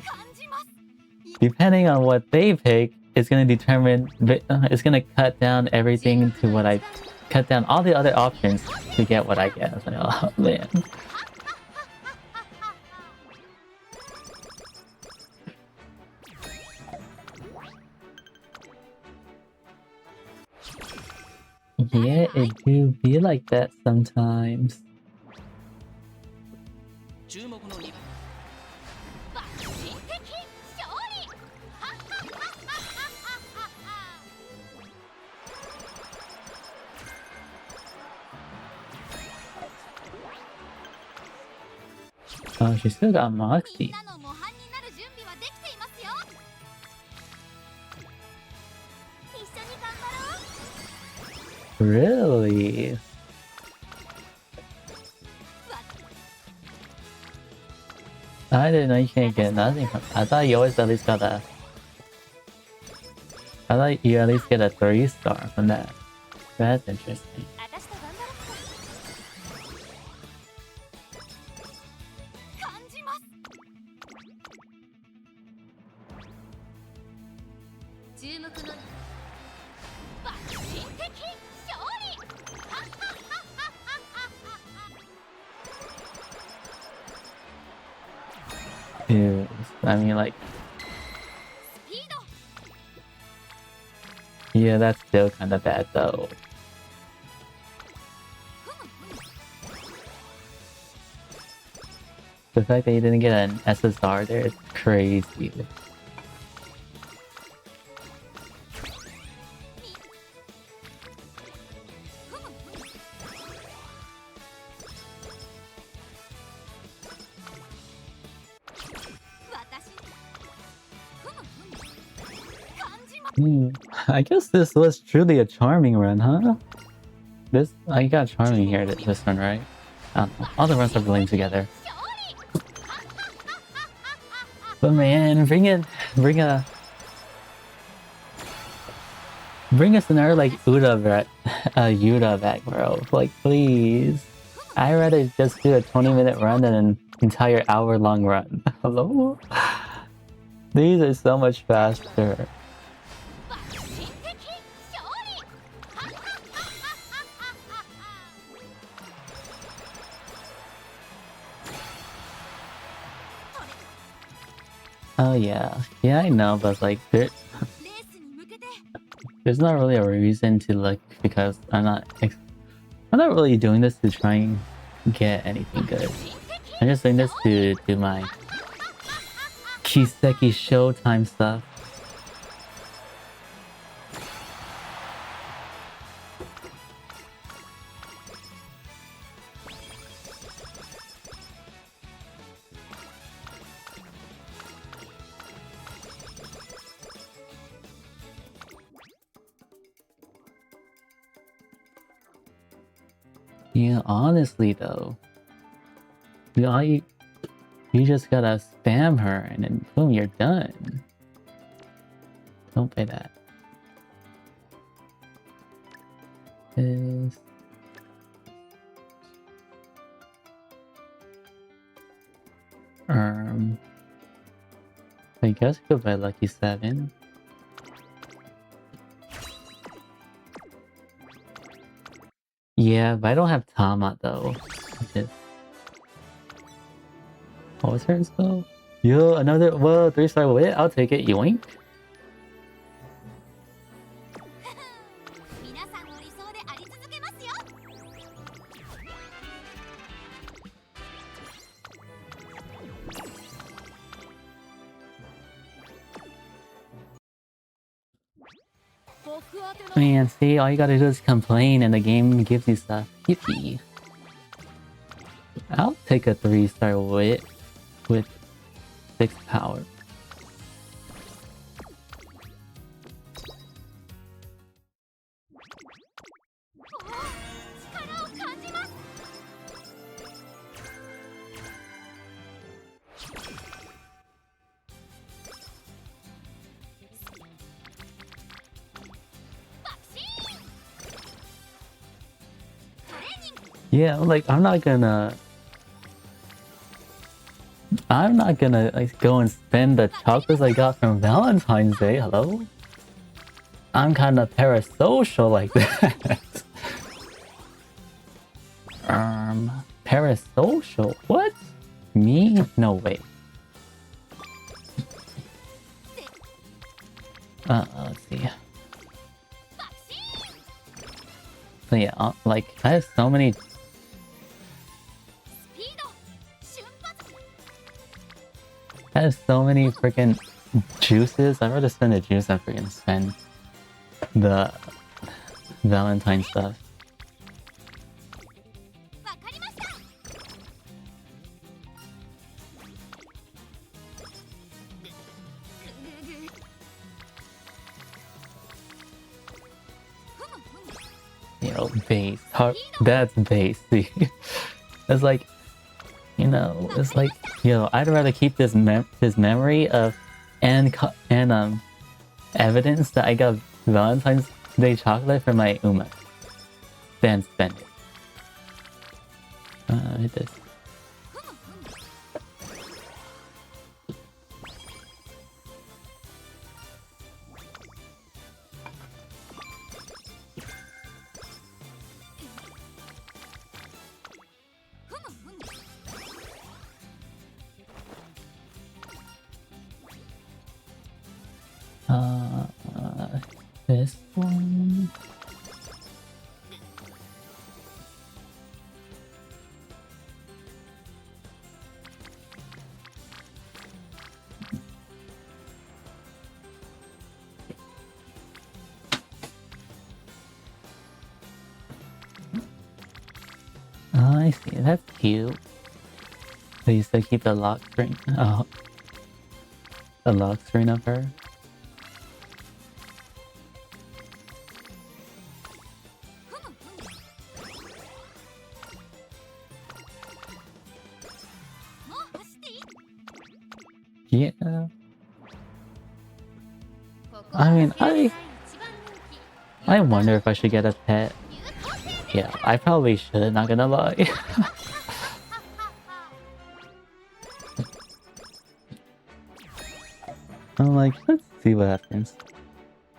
depending on what they pick, it's gonna determine. It's gonna cut down everything to what I cut down all the other options to get what I get. It's like, oh man. Yeah, it do be like that sometimes. Oh, she still got Moxie. Really? I didn't know you can't get nothing from. I thought you always at least got a. I thought you at least get a 3-star from that. That's interesting. Dude, I mean, like, yeah, that's still kind of bad though. The fact that you didn't get an SSR there is crazy. I guess this was truly a charming run, huh? I got charming here this run, right? All the runs are blending together. But man, bring us another like Yuta back, bro. Like, please. I'd rather just do a 20-minute run than an entire hour-long run. Hello? These are so much faster. Oh yeah, yeah, I know, but like there's not really a reason to look because I'm not really doing this to try and get anything good. I'm just doing this to do my Kiseki Showtime stuff. Yeah, honestly though, you just gotta spam her and then boom, you're done. Don't play that. Is I guess go by Lucky 7. Yeah, but I don't have Tama though. Just... What was her spell? Yo, another 3-star wit. I'll take it. Yoink. Man, see, all you gotta do is complain and the game gives you stuff. Yippee. I'll take a 3-star wit with 6 power. Yeah, like I'm not gonna like go and spend the chocolates I got from Valentine's Day. Hello? I'm kind of parasocial like that. Parasocial? What? Me? No way. Let's see. So yeah, like I have so many. I have so many freaking juices. I'd rather spend the juice than freaking spend the Valentine stuff. You know, base. That's base. See, it's like, you know, it's like, yo, I'd rather keep this memory of and evidence that I got Valentine's Day chocolate for my Uma than spend it. Hit this. This one. Oh, I see. That's cute. They used to keep the lock screen. Oh, the lock screen of her. Yeah. I mean, I wonder if I should get a pet. Yeah, I probably should, not gonna lie. I'm like, let's see what happens.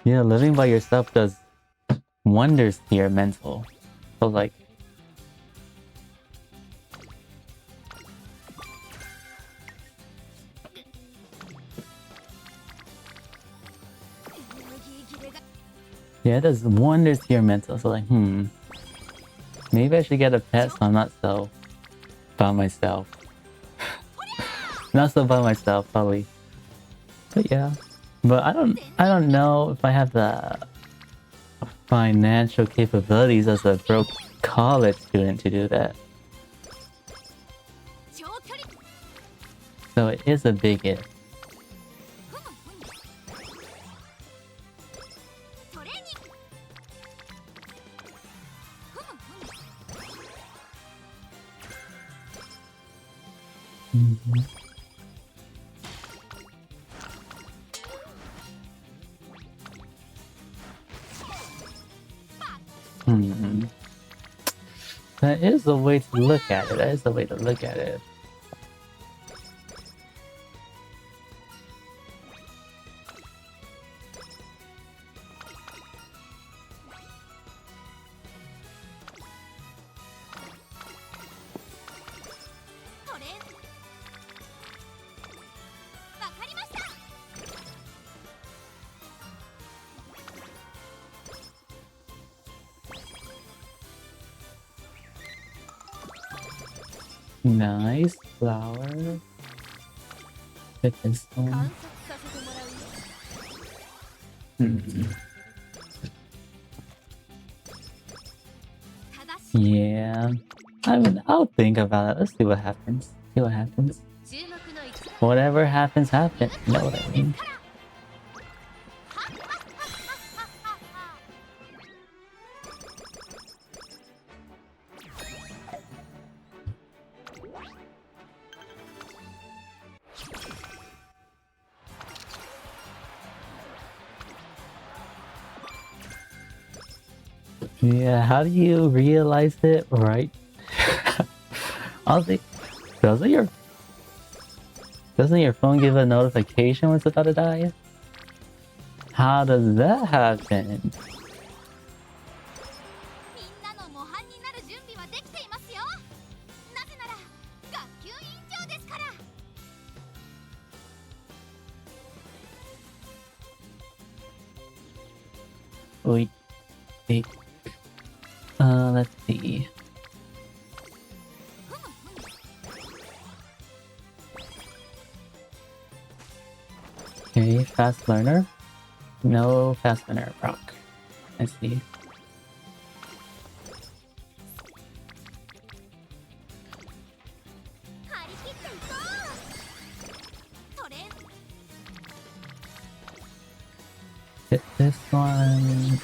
Yeah, living by yourself does wonders to your mental. So like, yeah, it does wonders to your mental. So like, maybe I should get a pet so I'm not so by myself. Not so by myself, probably. But yeah. But I don't know if I have the financial capabilities as a broke college student to do that. So it is a big if. That is a way to look at it. That is a way to look at it. Nice flower. Fit this one. Yeah. I mean, I'll think about it. Let's see what happens. See what happens. Whatever happens, happens. You know what I mean? Yeah, how do you realize it, right? Honestly, doesn't your phone give a notification when it's about to die? How does that happen? Wait, wait. Let's see. Okay, fast learner. No fast learner, rock. I see. Hit this one.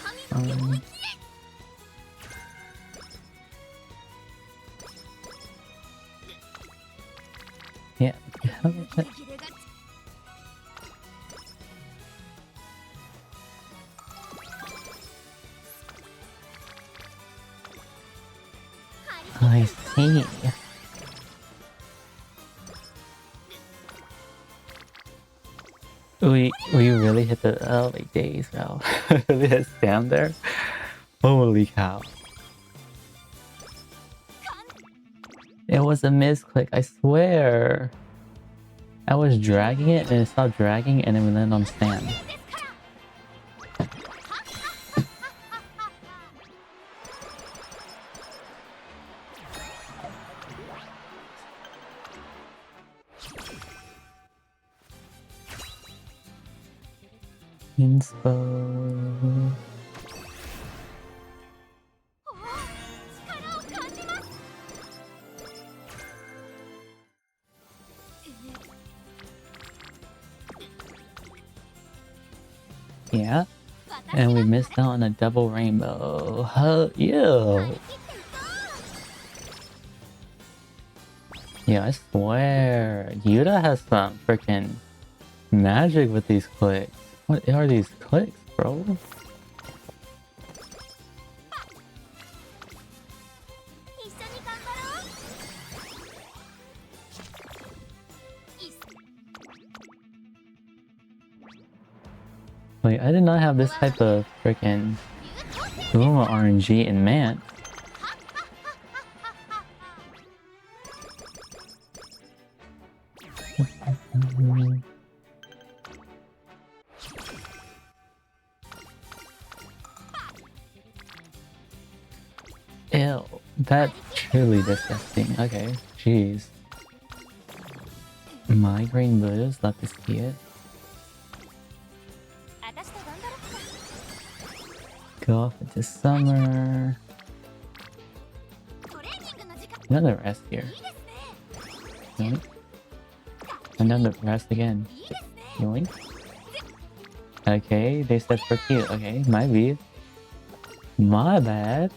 Yeah. I see. We really hit the early days, bro. Really hit spam there. Holy cow! It was a misclick. I swear. I was dragging it and it stopped dragging and it landed on spam. Inspo. Yeah, and we missed out on a double rainbow. Ew. Yeah, I swear. Yuta has some freaking magic with these clicks. What are these clicks, bro? Like, I did not have this type of freaking Luma RNG in Man. Ew, that's truly disgusting. Okay, jeez. Migraine blues, love to see it. Go off into summer. Another rest here. Yoink. Another rest again. Yoink. Okay, they said for cute. Okay, my bad. My bad.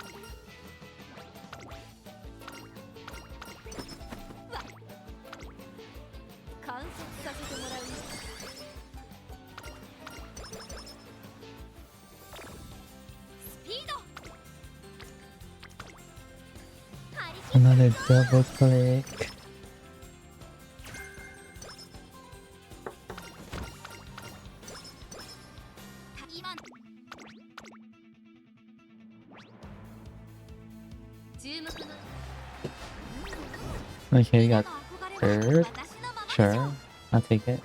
Another double click. Okay, we got third. Sure, I'll take it.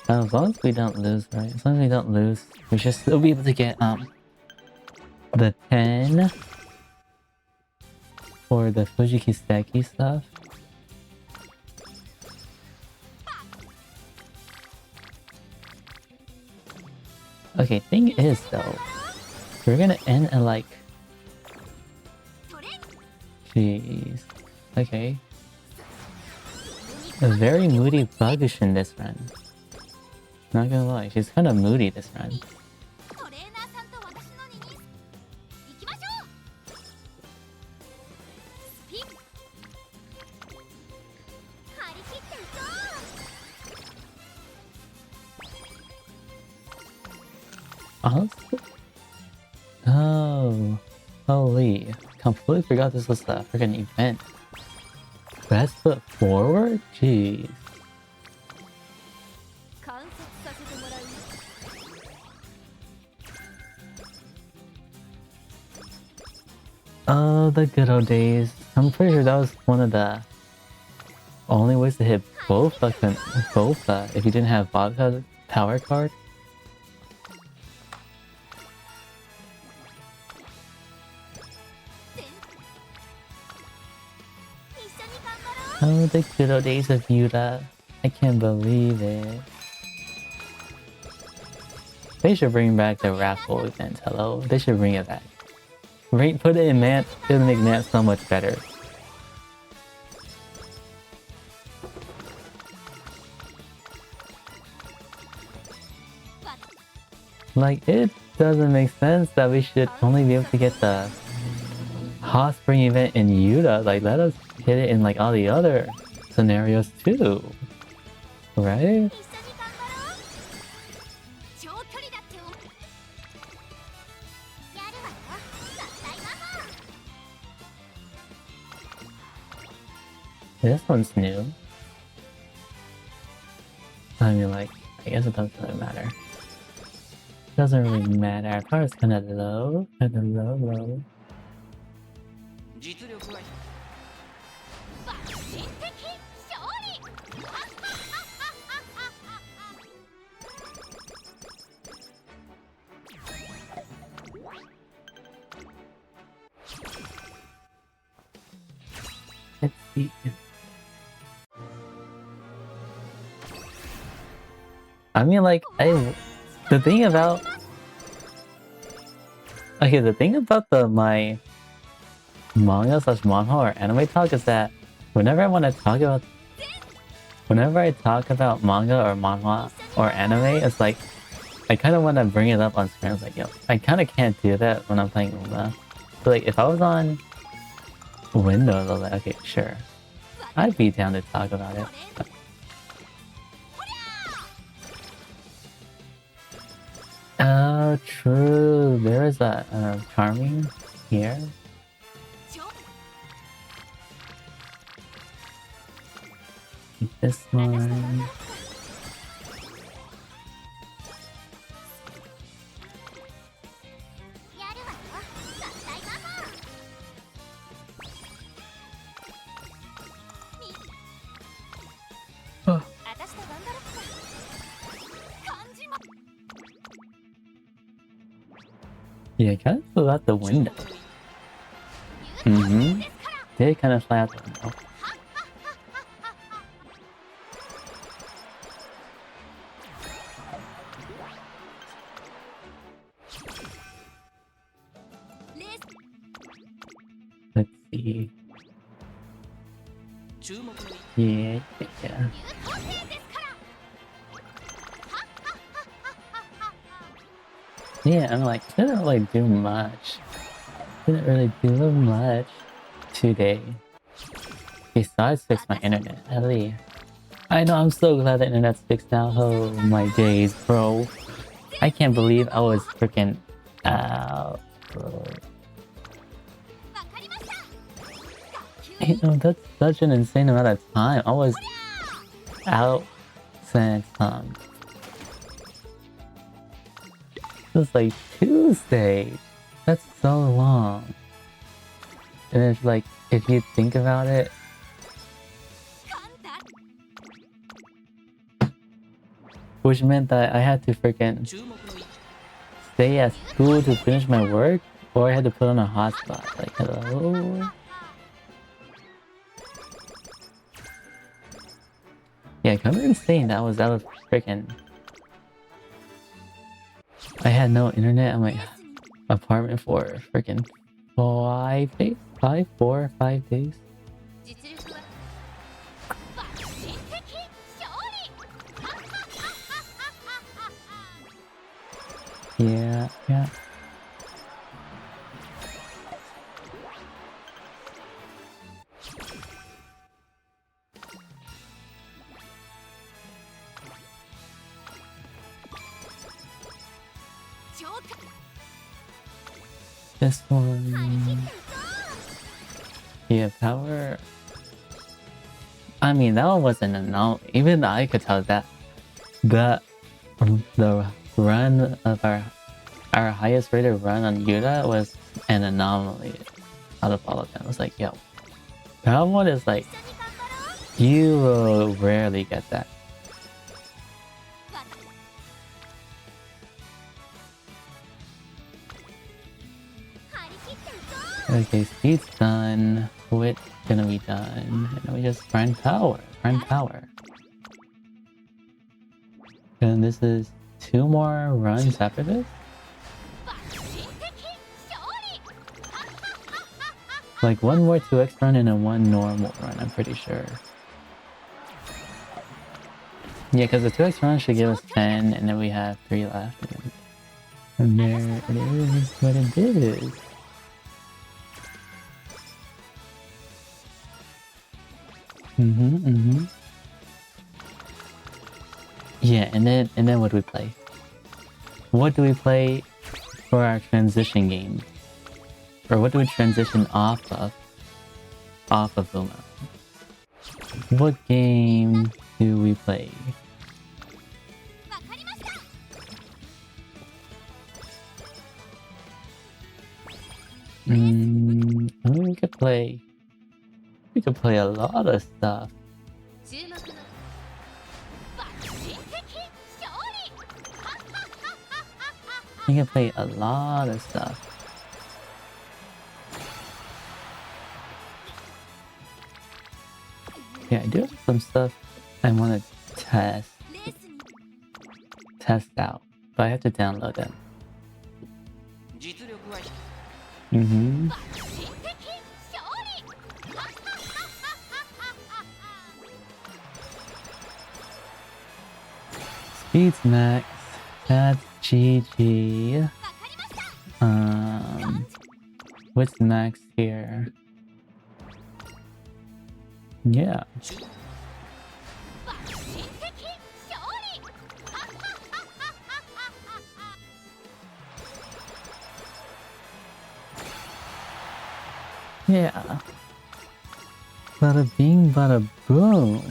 As long as we don't lose, right? As long as we don't lose, we should still be able to get the 10 for the Fujiki Steki stuff. Okay, thing is though, we're gonna end at like... Jeez. Okay. A very moody Buggish in this run. Not gonna lie, she's kind of moody this run. Honestly? Oh, holy. Completely forgot this was the freaking event. Best foot forward? Jeez. Oh, the good old days. I'm pretty sure that was one of the only ways to hit both if you didn't have vodka power card. Oh, the good old days of Yuta. I can't believe it. They should bring back the raffle event, hello? They should bring it back. Put it in Man, it'll make Man so much better. Like, it doesn't make sense that we should only be able to get the Hot Spring event in Yuta. Like, let us hit it in like all the other scenarios too. Right? This one's new. I mean, like, I guess it doesn't really matter. Doesn't really matter. Our power is kind of low. Kind of low. Let's see. I mean, like, the thing about my manga / manhwa or anime talk is that whenever I talk about manga or manhwa or anime, it's like I kind of want to bring it up on screen. It's like, yo, I kind of can't do that when I'm playing Uma. So like, if I was on Windows, I was like, okay, sure, I'd be down to talk about it. But oh, true. There is a Charming here. This one. Yeah, kind of flew out the window. Did kind of fly out the window. Let's see. Yeah. Yeah, I'm like, didn't really do much. Didn't really do much today. Besides fix my internet, Ellie. I know, I'm so glad the internet's fixed now. Oh my days, bro. I can't believe I was freaking out, bro. You know, that's such an insane amount of time. I was out since, it was like Tuesday. That's so long. And it's like, if you think about it, which meant that I had to freaking stay at school to finish my work, or I had to put on a hotspot. Like, hello? Yeah, kind of insane. That was freaking. I had no internet on my apartment for freaking 5 days? 4 or 5 days? Yeah. This one... Yeah, power... I mean, that one wasn't an anomaly. Even I could tell that the run of our highest rated run on Yuta was an anomaly out of all of them. I was like, yo, that one is like, you will rarely get that. Okay, speed's done. Wit's gonna be done. And we just grind power. And this is 2 more runs after this? Like 1 more 2x run and a 1 normal run, I'm pretty sure. Yeah, because the 2x run should give us 10, and then we have 3 left. And there it is, what it is. Yeah, and then what do we play? What do we play for our transition game? Or what do we transition off of? Off of Luma. What game do we play? We could play... We could play a lot of stuff. We can play a lot of stuff. Yeah, I do have some stuff I want to test out, but I have to download them. Speed's max. That's GG. What's max here? Yeah. Yeah. Bada bing, bada boom.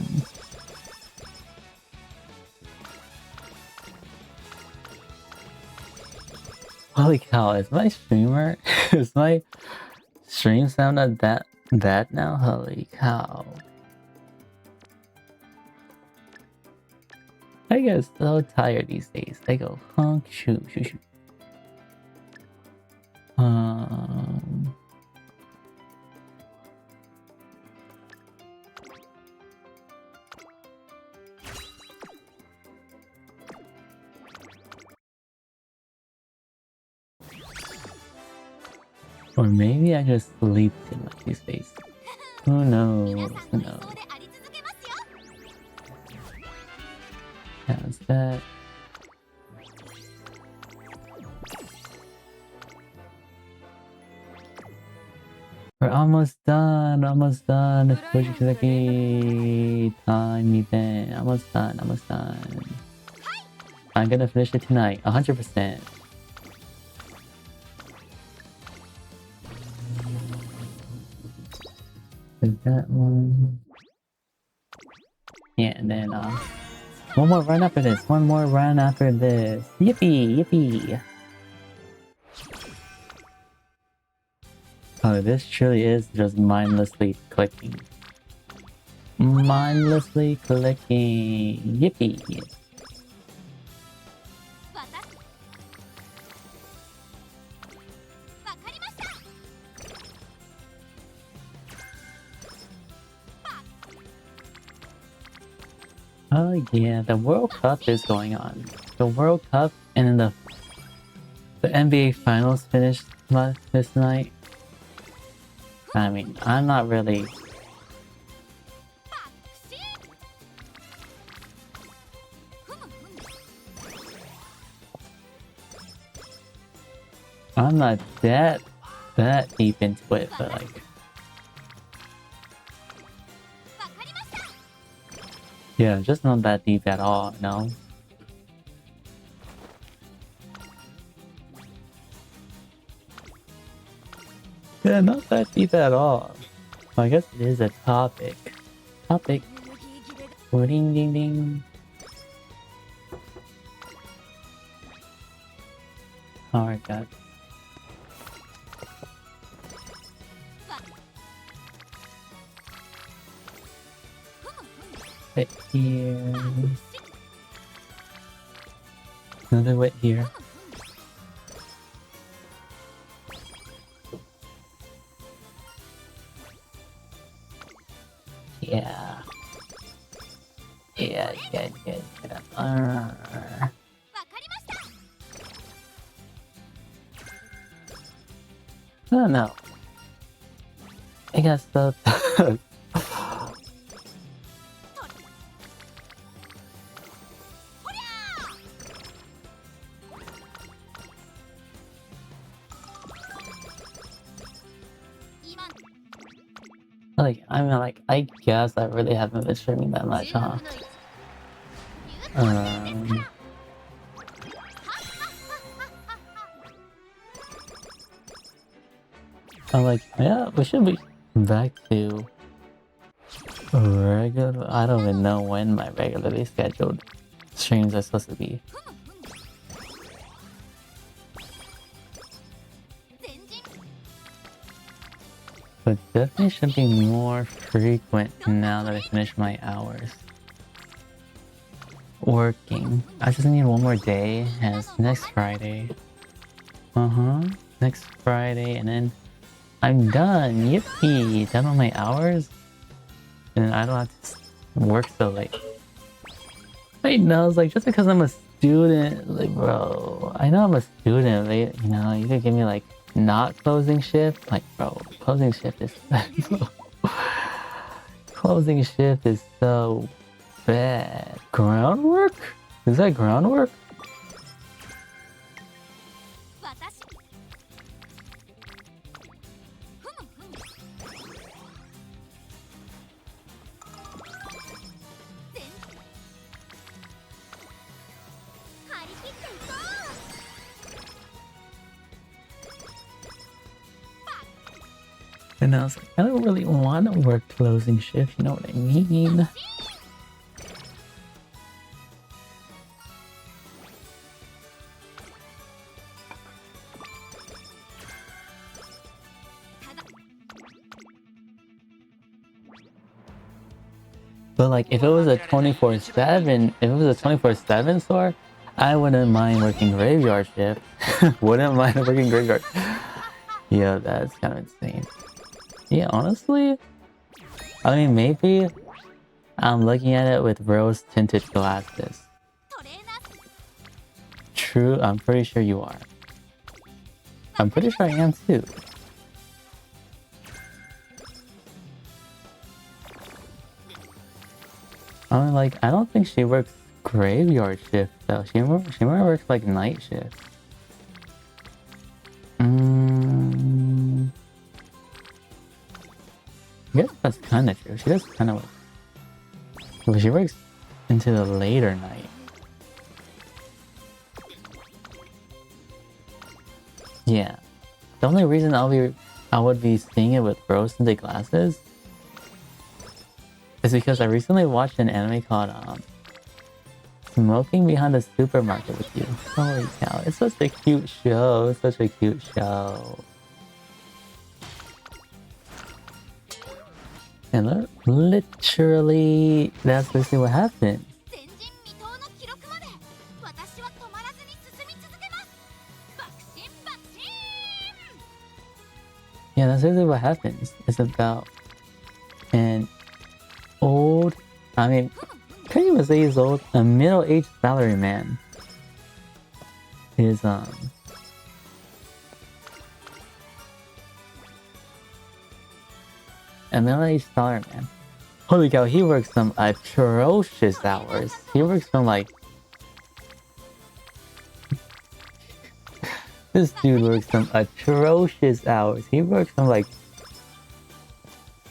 Holy cow, is my streamer... is my stream sound not that bad now? Holy cow. I get so tired these days. I go honk, shoot. Or maybe I just sleep too much these days. Who knows? Who knows? How's that? We're almost done. Almost done. It's Fujikizaki time event. Almost done. Almost done. I'm gonna finish it tonight. 100%. Is that one? Yeah, and then one more run after this. One more run after this. Yippee! Yippee! Oh, this truly is just mindlessly clicking. Mindlessly clicking. Yippee! Oh yeah, the World Cup is going on. The World Cup and then the NBA Finals finished this night. I mean, I'm not really... I'm not that deep into it, but like... Yeah, just not that deep at all, no? Yeah, not that deep at all. Well, I guess it is a topic. Topic. Ding ding ding. Alright, guys. Wait here. Another wait here. Yeah. Yeah. I don't know. I guess the like, I mean, like, I guess I really haven't been streaming that much, huh? I'm like, yeah, we should be back to regular. I don't even know when my regularly scheduled streams are supposed to be. But definitely should be more frequent now that I finished my hours working. I just need one more day, and it's next Friday. Next Friday, and then I'm done. Yippee! Done on my hours, and I don't have to work so late. I know, it's like, just because I'm a student, like, bro, I know I'm a student, but, you know, you could give me like not closing shift, like, bro, closing shift is closing shift is so bad. Groundwork? Is that groundwork? And I was like, I don't really want to work closing shift, you know what I mean? But like, if it was a 24/7 store, I wouldn't mind working graveyard shift. Wouldn't mind working graveyard. Yeah, that's kind of insane. Yeah, honestly, I mean, maybe I'm looking at it with rose tinted glasses. True, I'm pretty sure you are. I'm pretty sure I am too. I'm like, I don't think she works graveyard shift though. She more works like night shift. I guess that's kind of true. She does kind of work. Well, she works into the later night. Yeah. The only reason I would be seeing it with rose-tinted glasses is because I recently watched an anime called Smoking Behind the Supermarket with You. Holy cow, it's such a cute show. It's such a cute show. And literally, that's basically what happened. Yeah, that's basically what happens. It's about an old, I mean, can't even say he's old, a middle-aged salary man is, a middle-aged salary man. Holy cow, he works some atrocious hours. He works from like, this dude works some atrocious hours. He works from like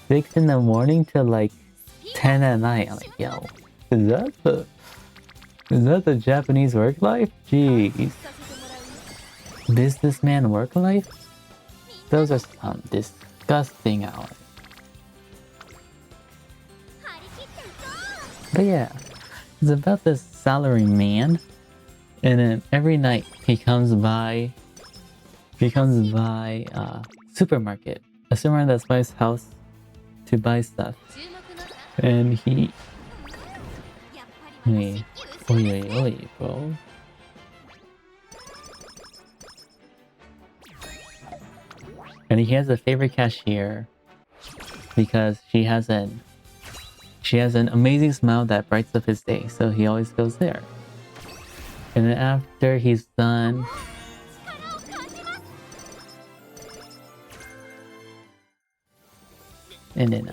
6 in the morning to like 10 at night. I'm like, yo, is that the Japanese work life? Jeez. Businessman work life? Those are some disgusting hours. But yeah, it's about this salary man, and then every night he comes by supermarket, a supermarket that's by his house to buy stuff, and he, wait, bro. And he has a favorite cashier because she has an amazing smile that brightens up his day, so he always goes there. And then after he's done, and then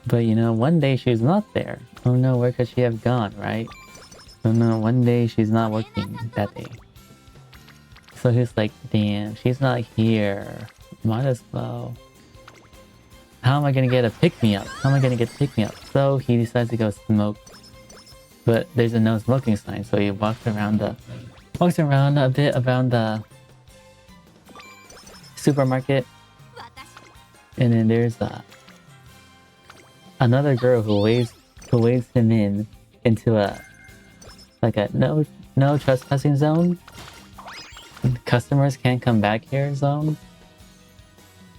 but you know, one day she's not there. Oh no, where could she have gone, right? Oh no, one day she's not working that day. So he's like, damn, she's not here. Might as well. How am I gonna get a pick-me-up? So he decides to go smoke. But there's a no smoking sign, so he walks around a bit around the supermarket. And then there's another girl who waves him into a no trespassing zone. Customers can't come back here zone.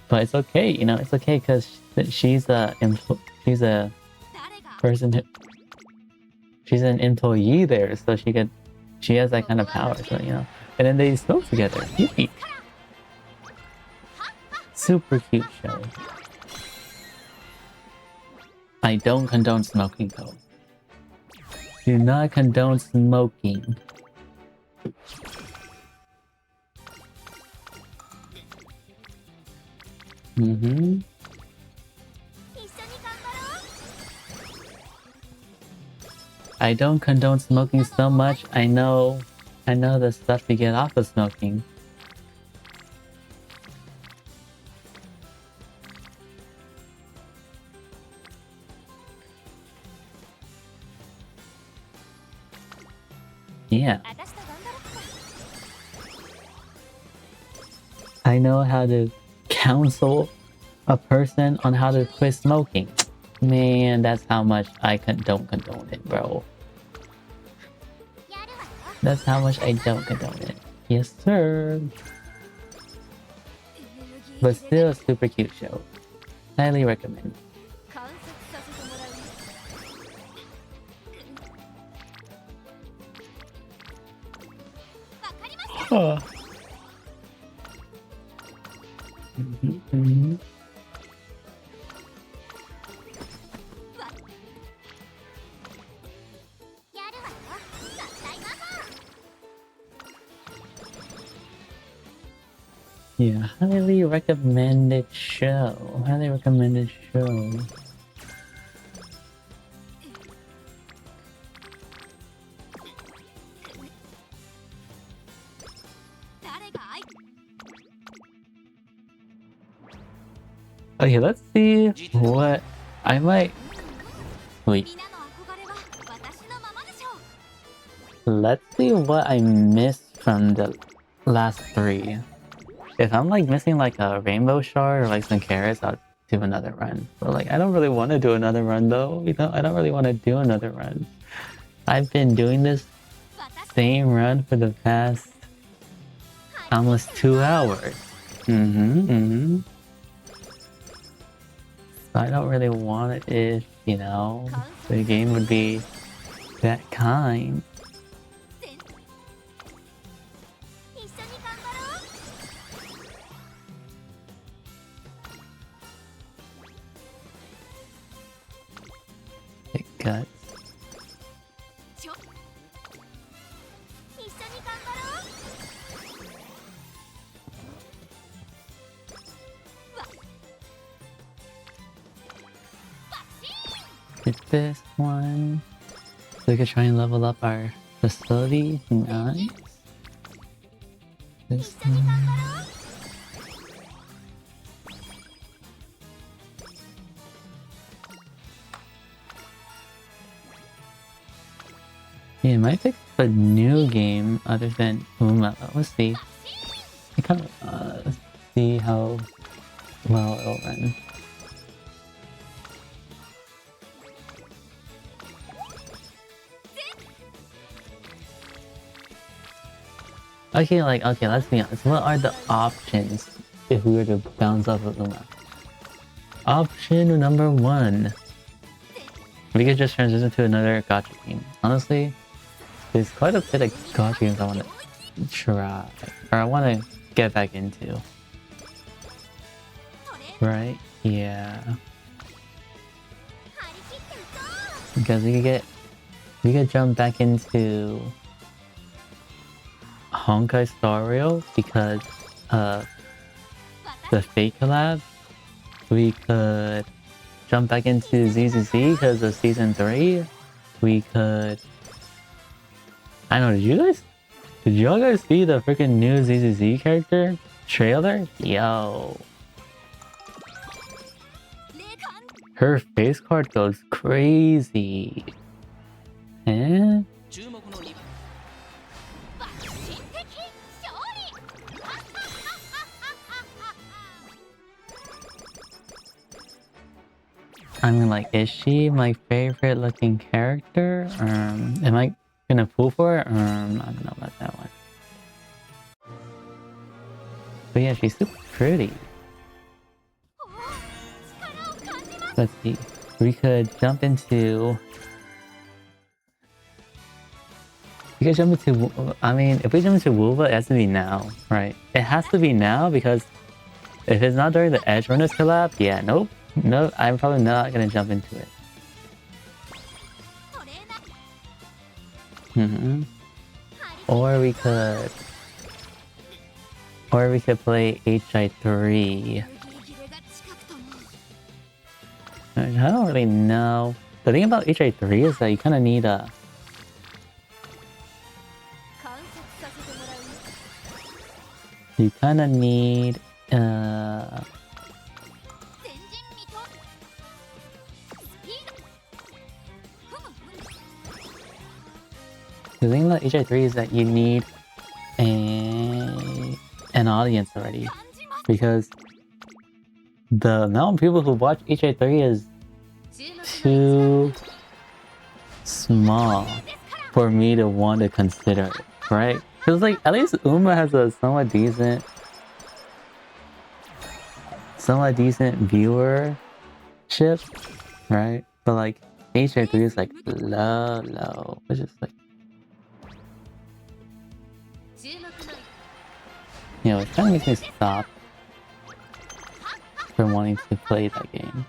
But it's okay, you know, it's okay because she's an employee there, so she has that kind of power, so you know. And then they smoke together. Yippee. Super cute show. I don't condone smoking though. Do not condone smoking. I don't condone smoking so much. I know the stuff you get off of smoking. Yeah. I know how to counsel a person on how to quit smoking. Man, that's how much I don't condone it, bro. That's how much I don't condone it. Yes, sir. But still a super cute show. Highly recommend. Oh. Yeah, highly recommended show. Highly recommended show. Okay, let's see what I might. Wait. Let's see what I missed from the last 3. If I'm like missing like a rainbow shard or like some carrots, I'll do another run. But like, I don't really want to do another run though. You know, I don't really want to do another run. I've been doing this same run for the past almost 2 hours. So I don't really want it if, you know, the game would be that kind. It guts. Get this one. So we could try and level up our facility. Nice. This one. Yeah, I might pick a new game other than Uma. Let's see. I kind of see how well it'll run. Okay, let's be honest. What are the options if we were to bounce off of Uma? Option number 1. We could just transition to another gacha game. Honestly, there's quite a bit of gacha games I want to try. Or I want to get back into. Right? Yeah. Because we could jump back into Honkai Star Rail because the fake collab. We could jump back into ZZZ because of season 3. We could. I don't know. Did y'all guys see the freaking new ZZZ character trailer? Yo. Her face card goes crazy. Eh? I mean, like, is she my favorite looking character? Am I gonna pull for it? I don't know about that one. But yeah, she's super pretty. Let's see. We could jump into... I mean, if we jump into Woowa, it has to be now, right? It has to be now because if it's not during the Edge Runners collab, yeah, nope. No, I'm probably not gonna jump into it. Or we could play HI3. I don't really know. The thing about HI3 is that you kind of need a... You kind of need the thing about HI3 is that you need an audience already, because the amount of people who watch HI3 is too small for me to want to consider it, right? Because like at least Uma has a somewhat decent viewership, right? But like HI3 is like low, which is like, you know, it kind of makes me stop from wanting to play that game.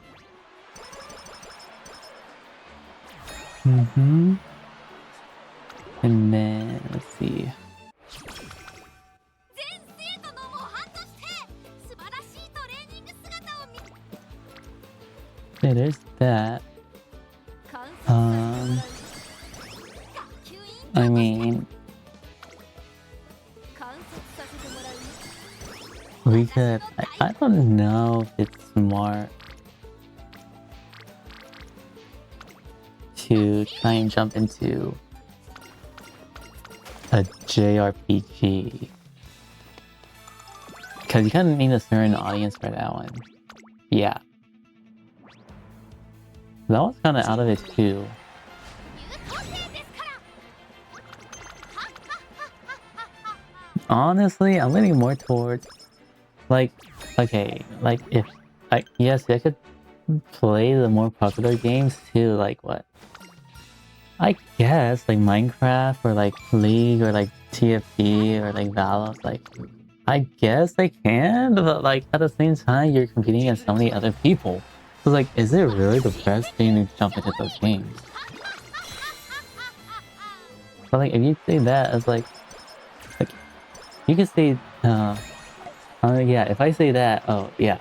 And then let's see. Okay, there's that. I mean, we could. I don't know if it's smart to try and jump into a JRPG. Because you kind of need a certain audience for that one. Yeah. That one's kind of out of it too. Honestly, I'm leaning more towards like, okay, like if yes, I could play the more popular games too, like what? I guess like Minecraft or like League or like TFT or like Valorant, like I guess I can, but like at the same time you're competing against so many other people. So like, is it really the best thing to jump into those games? But like if you say that as like you can say yeah, if I say that, oh yeah,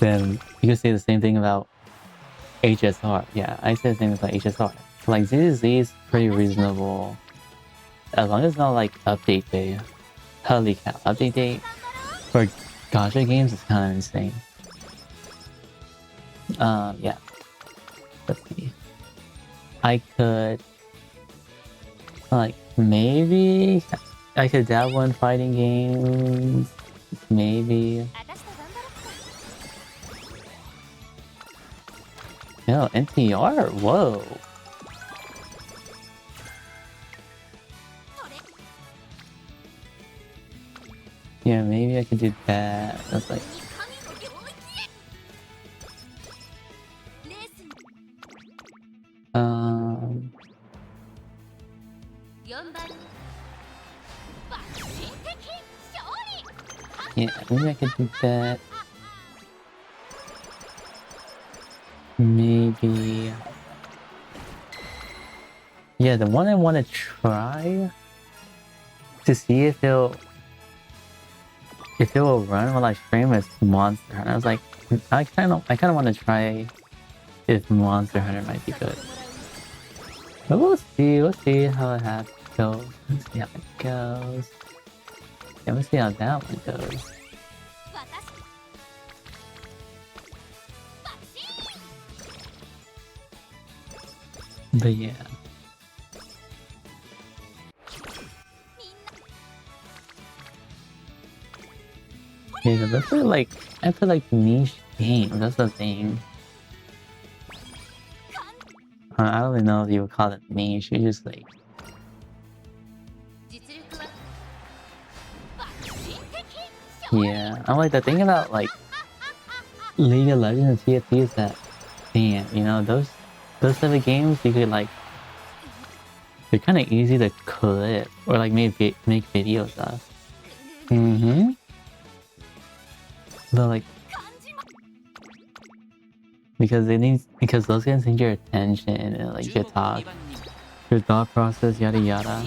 then you can say the same thing about HSR. Yeah, I say the same thing about HSR. Like ZZ is pretty reasonable. As long as it's not like update day. Holy cow, update date for gacha games is kind of insane. Yeah. Let's see. I could like maybe I could dabble in fighting games. Maybe. No, NTR? Whoa. Yeah, maybe I could do that. That's like... Yeah, maybe I could do that. Maybe... Yeah, the one I want to try to see if it'll run while I stream is Monster Hunter. I was like, I kind of want to try if Monster Hunter might be good. But we'll see how it goes. Let's see how it goes. Yeah, we'll see how that one goes. But yeah. Yeah, that's like I feel like niche game. That's the thing. I don't even know if you would call it niche. You just like. Yeah, I'm like the thing about like League of Legends and TFT is that, damn, you know those type of games you could like. They're kind of easy to clip or like make videos of. But like, because those games need your attention and like your thought process, yada yada.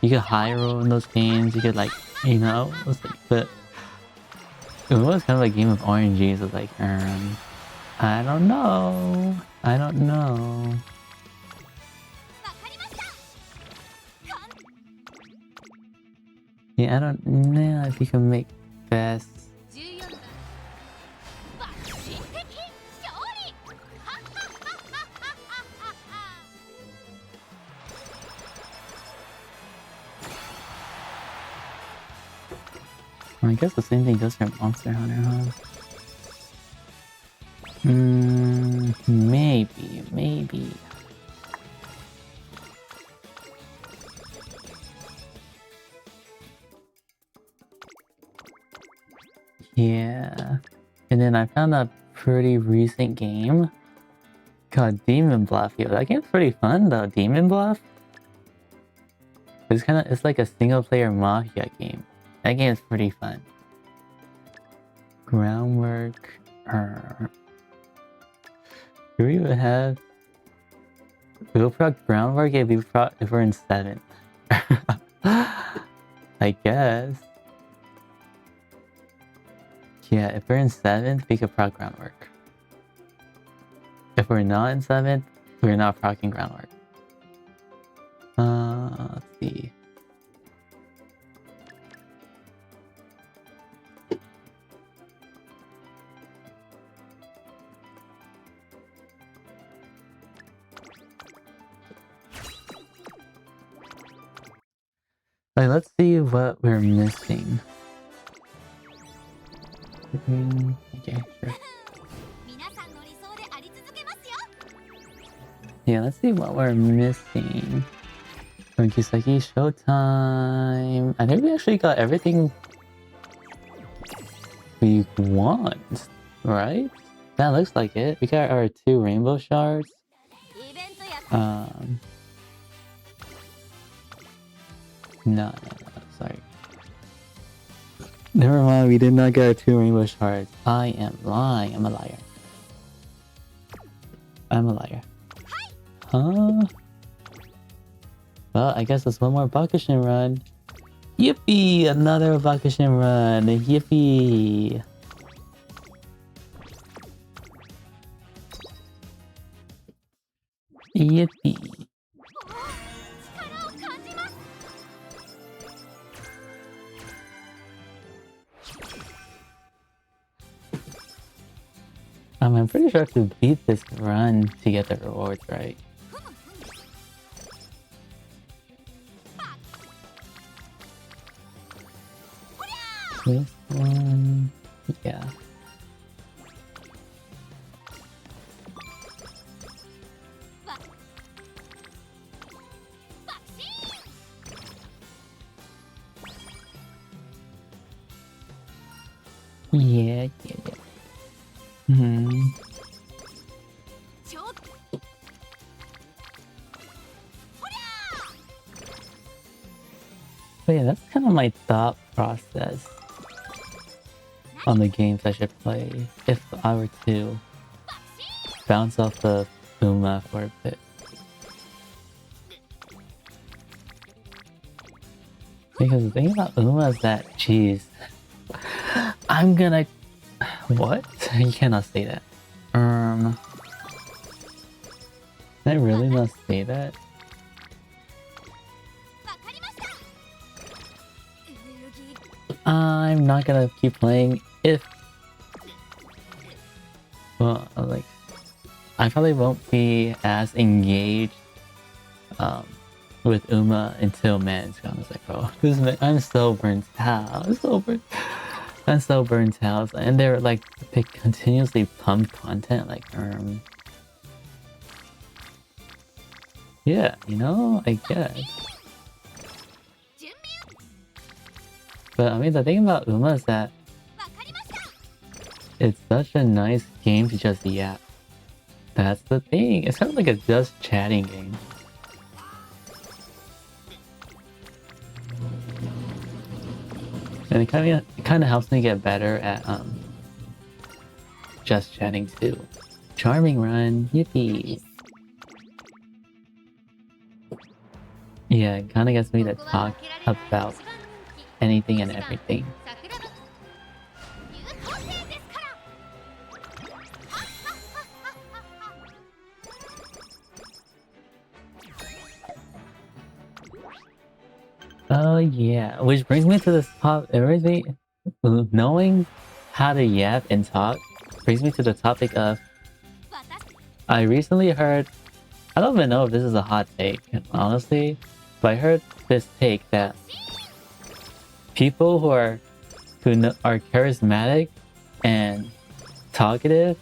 You could high roll in those games. You could like, you know, it's like, but it was kind of like a game of RNGs. It's like, I don't know. Yeah, I don't know if you can make best. I guess the same thing goes for Monster Hunter, huh? Maybe. Yeah. And then I found a pretty recent game called Demon Bluff. Yo, that game's pretty fun though, Demon Bluff. It's like a single player mafia game. That game's pretty fun. Groundwork. Do we even have... We'll proc Groundwork if we're in 7th. I guess. Yeah, if we're in 7th, we could proc Groundwork. If we're not in 7th, we're not proccing groundwork. Let's see. Like, let's see what we're missing. Okay, sure. Yeah, let's see what we're missing. From Kiseki Showtime. I think we actually got everything we want, right? That looks like it. We got our 2 rainbow shards. No, sorry. Never mind, we did not get our 2 rainbow shards. I am lying. I'm a liar. I'm a liar. Huh? Well, I guess it's one more Bakushin run. Yippee! Another Bakushin run! Yippee! Yippee! I'm pretty sure I have to beat this run to get the rewards, right? This one... yeah. Yeah. Hmm. But yeah, that's kind of my thought process on the games I should play if I were to bounce off the Uma for a bit. Because the thing about Uma is that, jeez, I'm gonna... What? You cannot say that. Can I really not say that? I'm not gonna keep playing if... Well, like... I probably won't be as engaged with Uma until Man's gone. It's like, bro, I'm so burnt out. I'm so burnt out. And they're like, they continuously pump content, like, yeah, you know, I guess. But I mean, the thing about Uma is that it's such a nice game to just yap. That's the thing. It's kind of like a just chatting game. And it kind of helps me get better at just chatting too. Charming run, yippee! Yeah, it kind of gets me to talk about anything and everything. Oh yeah, which brings me to this top. It brings me knowing how to yap and talk brings me to the topic of. I recently heard. I don't even know if this is a hot take, honestly, but I heard this take that people who are charismatic and talkative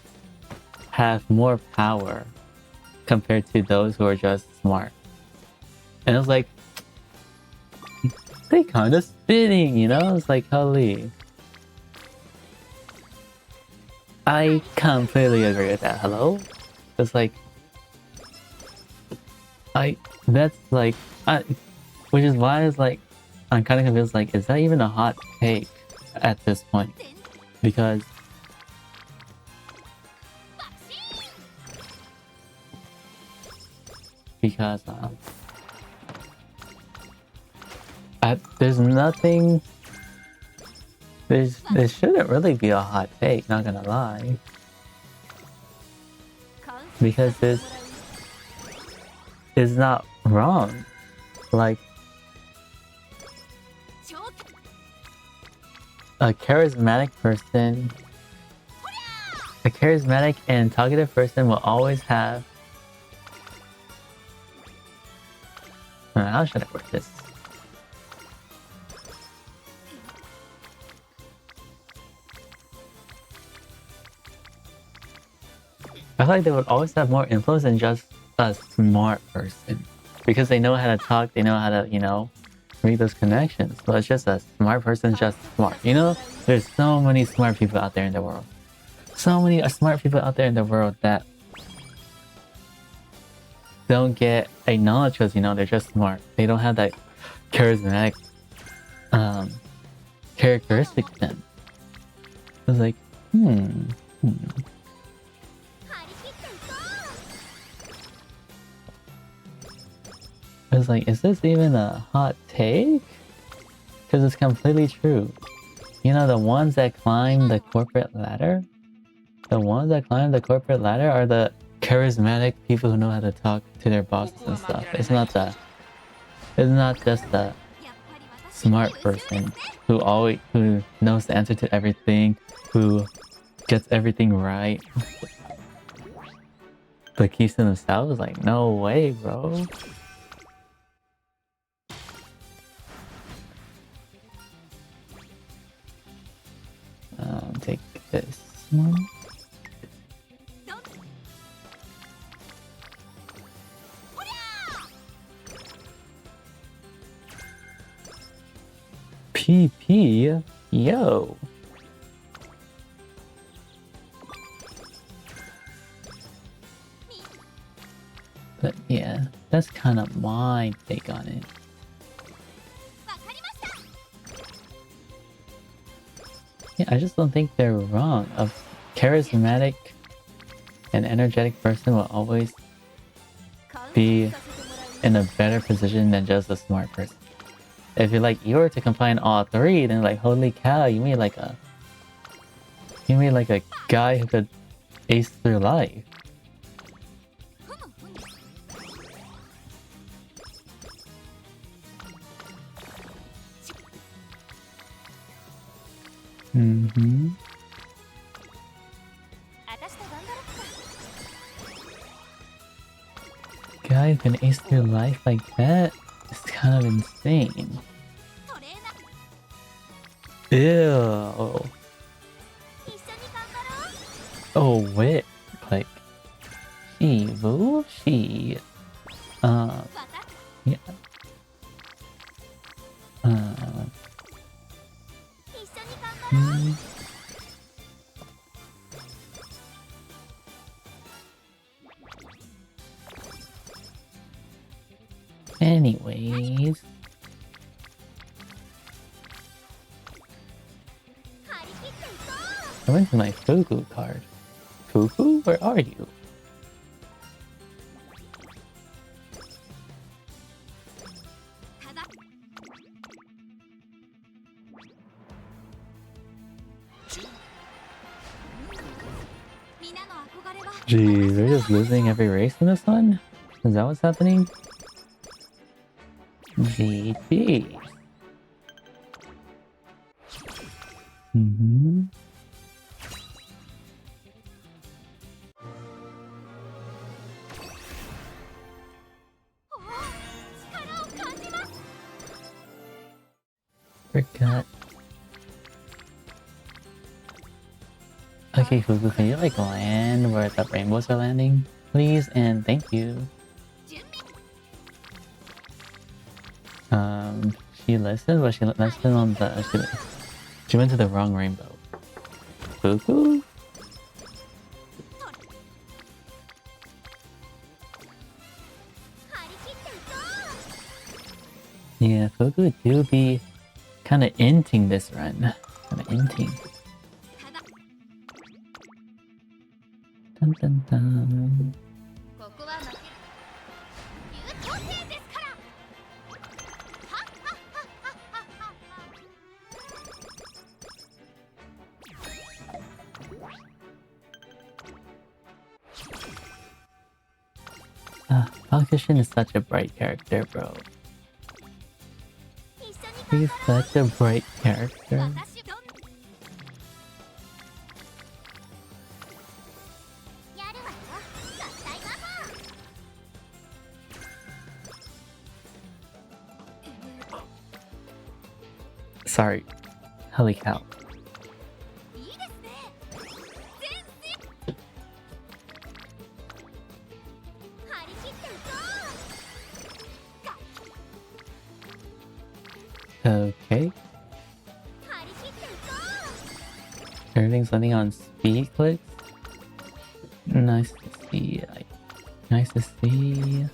have more power compared to those who are just smart. And it's like. They kind of spinning, you know? It's like, holy. I completely agree with that. Hello? It's like... That's like... which is why it's like... I'm kind of convinced, like, is that even a hot take at this point? Because... there's nothing... There shouldn't really be a hot take, not gonna lie. because this is not wrong. Like, a charismatic person, a charismatic and talkative person will always have... How should I word this? I feel like they would always have more influence than just a smart person. Because they know how to talk, they know how to, you know, make those connections. But it's just a smart person, just smart. You know, there's so many smart people out there in the world. So many smart people out there in the world that don't get acknowledged because, you know, they're just smart. They don't have that charismatic characteristic to them. It's like, I was like, is this even a hot take? Because it's completely true. You know, the ones that climb the corporate ladder? The ones that climb the corporate ladder are the charismatic people who know how to talk to their bosses and stuff. It's not just the smart person who knows the answer to everything, who gets everything right, but keeps to themselves. Like, no way, bro. Take this one. PP? Yo! But yeah, that's kind of my take on it. Yeah, I just don't think they're wrong. A charismatic and energetic person will always be in a better position than just a smart person. If you were to combine all three, then like, holy cow, you mean like a guy who could ace through life. Guy who can ace through life like that is kind of insane. Ew. Oh wait, like she yeah. Anyways, I went to my Fugu card. Fugu, where are you? Jeez, we're just losing every race in this one? Is that what's happening? GG. Forgot. Okay, Fugu, can you like land where the rainbows are landing? Please and thank you. She listened, but she listened on the... She went to the wrong rainbow. Fugu? Yeah, Fugu do be kind of inting this run. Kind of inting. Dun dun dun. Hakushin is such a bright character, bro. He's such a bright character. Sorry. Holy cow. Okay. Everything's running on speed clicks. Nice to see. Nice to see.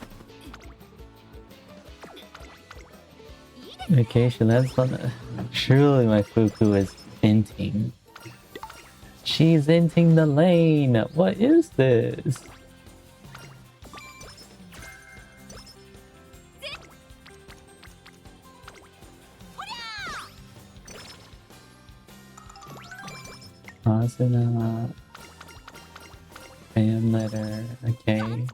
Okay, she lands on the... Surely my Fuku is inting. She's inting the lane! What is this? Asuna... Fan letter... Okay.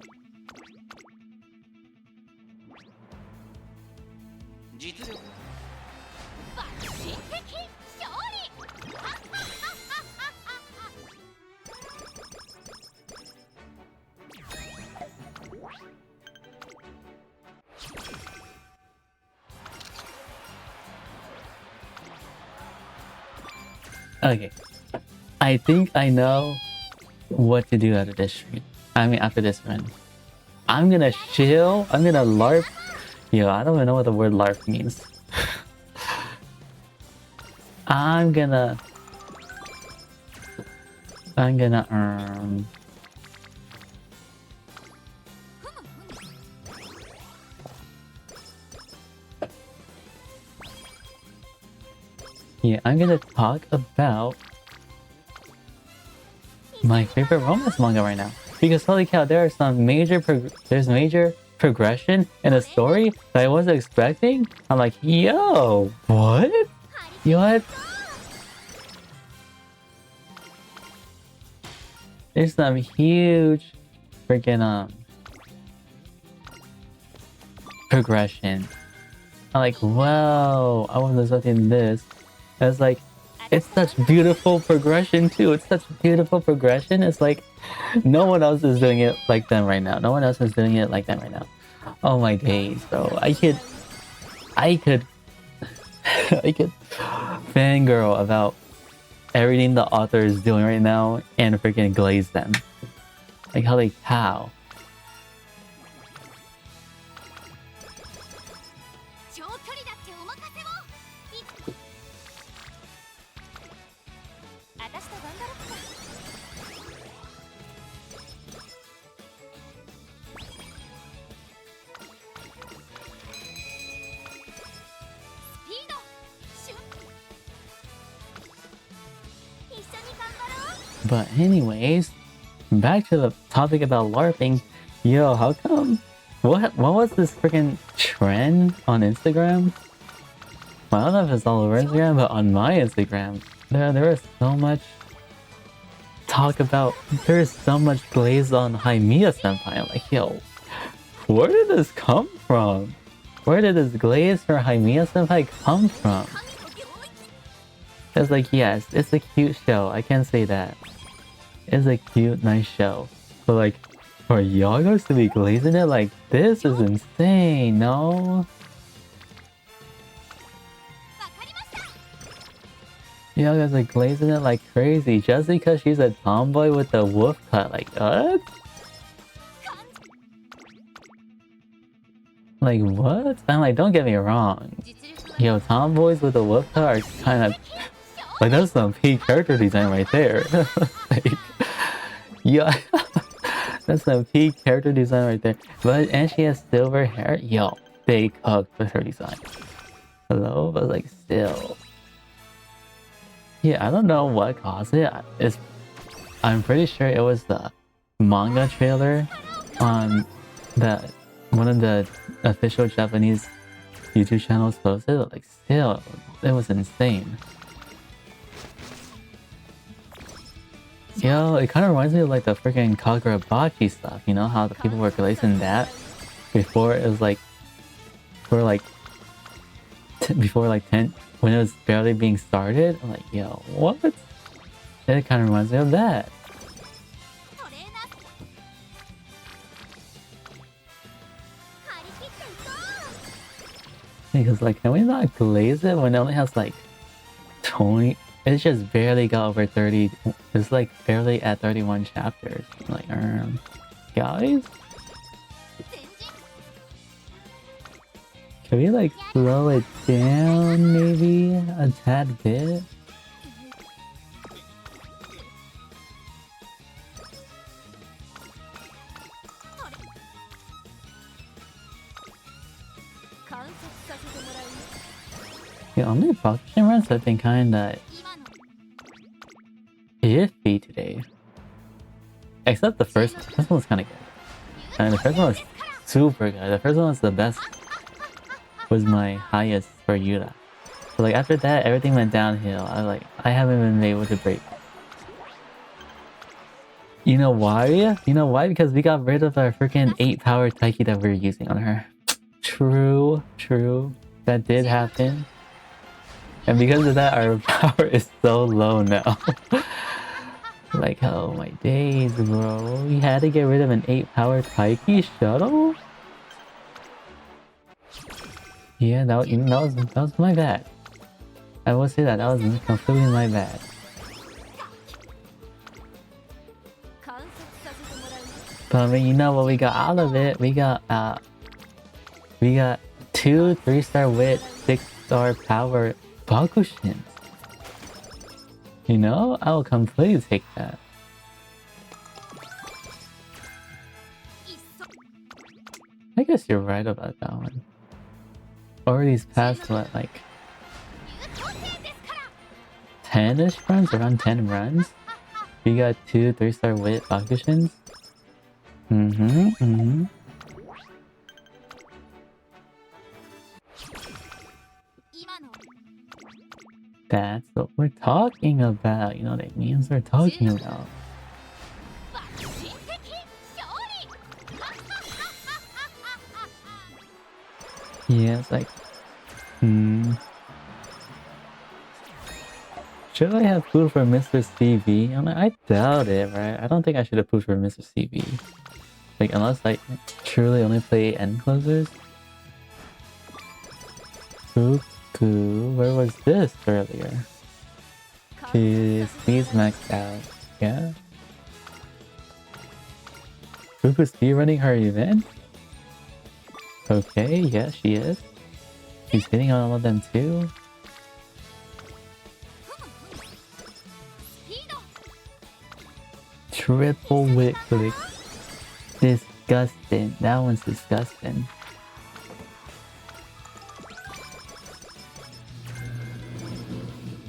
Okay. I think I know what to do after this stream. I mean, after this run. I'm gonna chill. I'm gonna LARP. Yo, I don't even know what the word LARP means. I'm gonna yeah, I'm gonna talk about my favorite romance manga right now. Because holy cow, there are some major progression in a story that I wasn't expecting. I'm like, yo, what? What? There's some huge freaking progression. I'm like, whoa, I wasn't expecting this. I was like, it's such beautiful progression too. It's such beautiful progression. It's like no one else is doing it like them right now. No one else is doing it like them right now. Oh my days, bro. I could I could fangirl about everything the author is doing right now and freaking glaze them. Like holy cow. But anyways, back to the topic about LARPing. Yo, how come? What was this freaking trend on Instagram? Well, I don't know if it's all over Instagram, but on my Instagram, there is so much talk about. There is so much glaze on Haimiya Senpai. I'm like, yo, where did this come from? Where did this glaze for Haimiya Senpai come from? It's like, yes, it's a cute show. I can't say that. It's a cute, nice show. But like, for y'all guys to be glazing it like this is insane, no? Y'all guys are glazing it like crazy just because she's a tomboy with a wolf cut. Like, what? Like, what? I'm like, don't get me wrong. Yo, tomboys with a wolf cut are kind of... Like, that's some peak character design right there. Like, yeah, that's some peak character design right there. And she has silver hair. Yo, they cooked with her design. Hello? But like, still. Yeah, I don't know what caused it. I'm pretty sure it was the manga trailer on one of the official Japanese YouTube channels posted. Like, still, it was insane. Yo, it kind of reminds me of like the freaking Kagurabachi stuff. You know how the people were releasing that before it was like, for like, before like 10, when it was barely being started. I'm like, yo, what? It kind of reminds me of that. Because like, can we not glaze it when it only has like 20? It's just barely got over 30. It's like barely at 31 chapters. Like, guys, can we like slow it down maybe a tad bit? The only Bakushin runs have been kinda iffy today. Except the first one. This one's kinda good. And the first one was super good. The first one was the best. Was my highest for Yura. So like after that, everything went downhill. I haven't been able to break. You know why? You know why? Because we got rid of our freaking 8-power Taiki that we were using on her. True. That did happen. And because of that, our power is so low now. Like, oh my days, bro. We had to get rid of an 8-power Taiki shuttle? Yeah, that was my bad. I will say that was completely my bad. But I mean, you know what we got out of it? We got 2 3-star wit, 6-star power Bakushins. You know, I will completely take that. I guess you're right about that one. Already past what, like 10-ish runs? Around 10 runs? We got 2 3-star wit Bakushins? That's what we're talking about. You know what it means we're talking about. Yeah, it's like, should I have pooed for Mr. CV? I'm like, I doubt it, right? I don't think I should have pooed for Mr. CV. Like, unless I truly only play end closers. Cuckoo, where was this earlier? She's maxed out, yeah? Cuckoo's speedrunning her event? Okay, yeah, she is. She's hitting on all of them too. Triple wit click. Disgusting. That one's disgusting.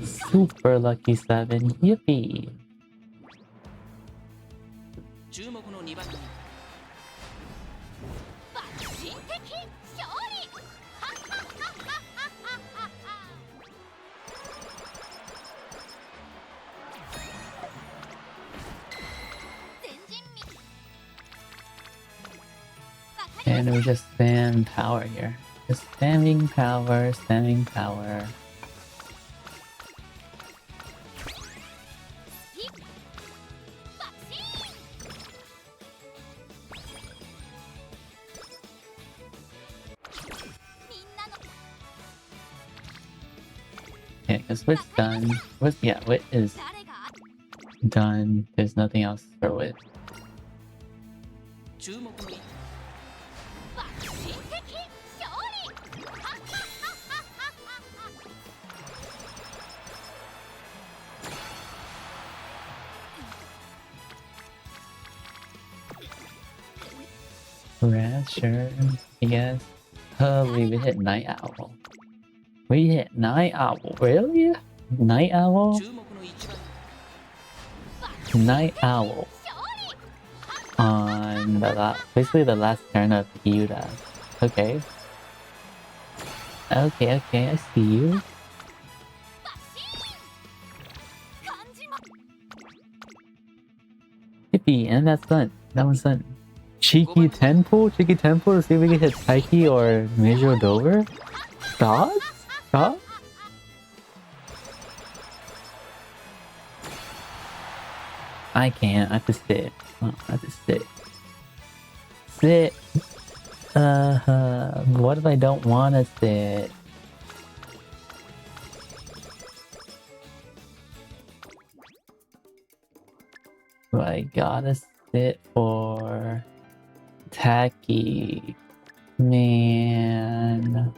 Super lucky 7. Yippee. And we just spam power here. Just spamming power, spamming power. Yeah, because Wit's done. Wit is done. There's nothing else for Wit. Yeah, sure. Yes. Holy, we hit Night Owl. We hit Night Owl. Really? Night Owl? Night Owl. On the basically the last turn of Yura. Okay. Okay, I see you. Zippy, and that's done. That one's done. Cheeky Temple? Cheeky Temple to see if we can hit Taiki or Major Dover? Gods? God? I can't. I have to sit. Oh, I have to sit. Sit. What if I don't want to sit? I gotta sit for Tacky. Man.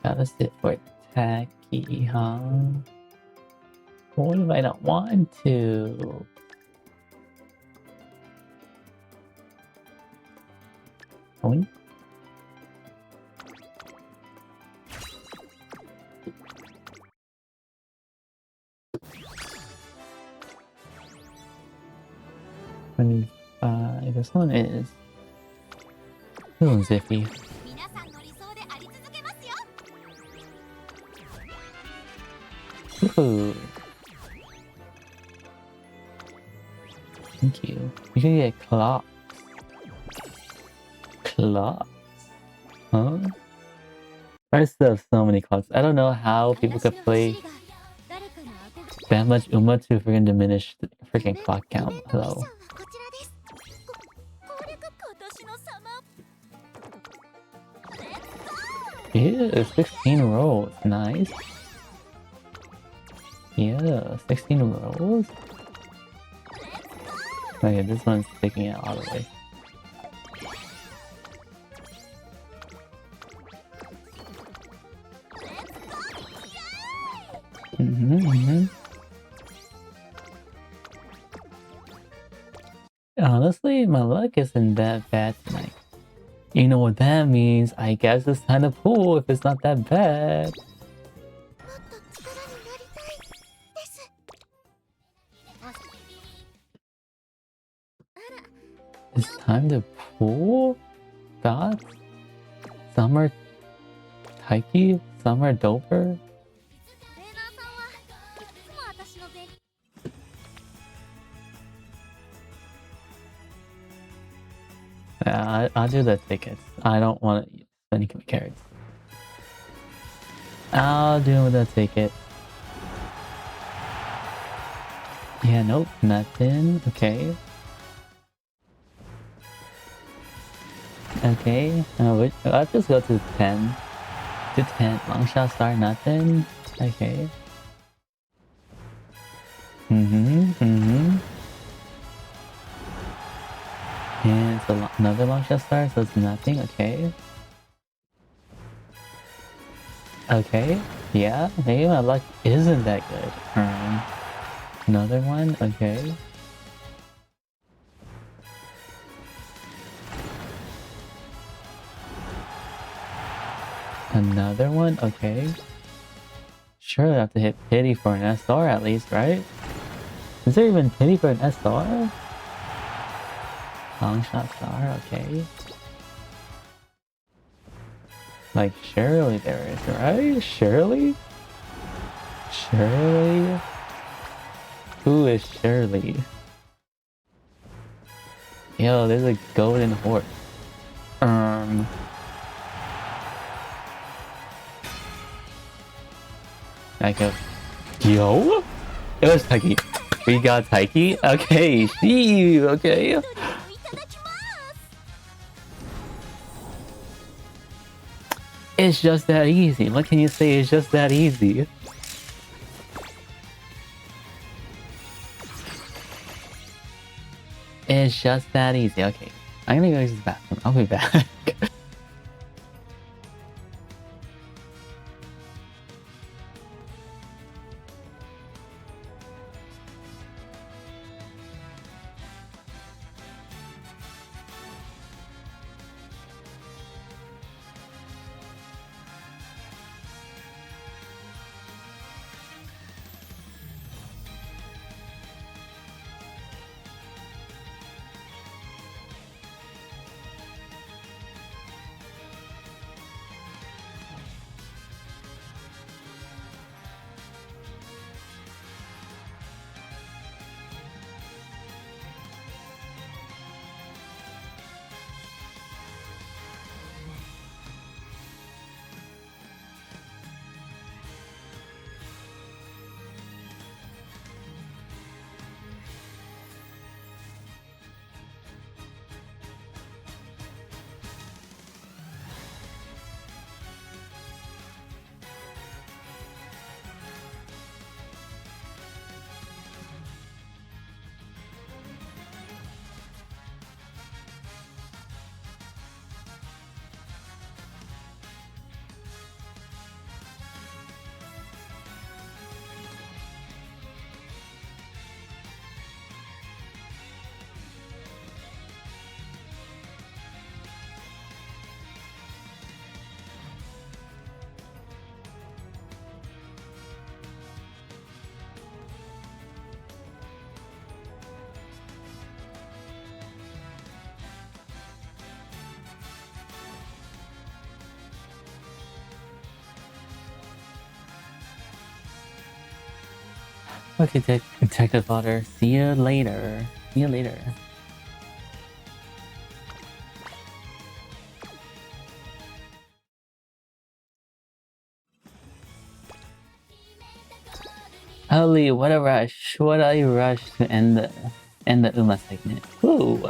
Gotta sit for Tacky, huh? What if I don't want to? Oink. This one is. This one's iffy. Ooh. Thank you. We can get clocks. Clocks? Huh? I still have so many clocks. I don't know how people could play that much Uma to freaking diminish the freaking clock count. Hello. Yeah, 16 rolls. Nice. Yeah, 16 rolls. Okay, this one's taking it all the way. Honestly, my luck isn't that bad tonight. You know what that means? I guess it's time to pull if it's not that bad. It's time to pull? God? Summer Taiki? Summer Doper? Yeah, I'll do the tickets. I don't want to spend any carrots. I'll do the ticket. Yeah, nope, nothing. Okay. Okay, I'll just go to 10. To 10. Long shot star, nothing. Okay. And it's another long shot star, so it's nothing. Okay. Okay. Yeah, maybe my luck isn't that good. Another one. Okay. Another one. Okay. Sure, I have to hit pity for an SR at least, right? Is there even pity for an SR? Long shot star. Okay. Like, surely there is, right? Surely? Shirley? Who is Shirley? Yo, there's a golden horse. I go, yo? It was Taiki. We got Taiki? Okay, see, okay. It's just that easy. What can you say? It's just that easy. It's just that easy. Okay. I'm gonna go use the bathroom. I'll be back. Okay, Detective Otter. See you later. See you later. Holy, what a rush! What a rush to end the Uma segment. Woo!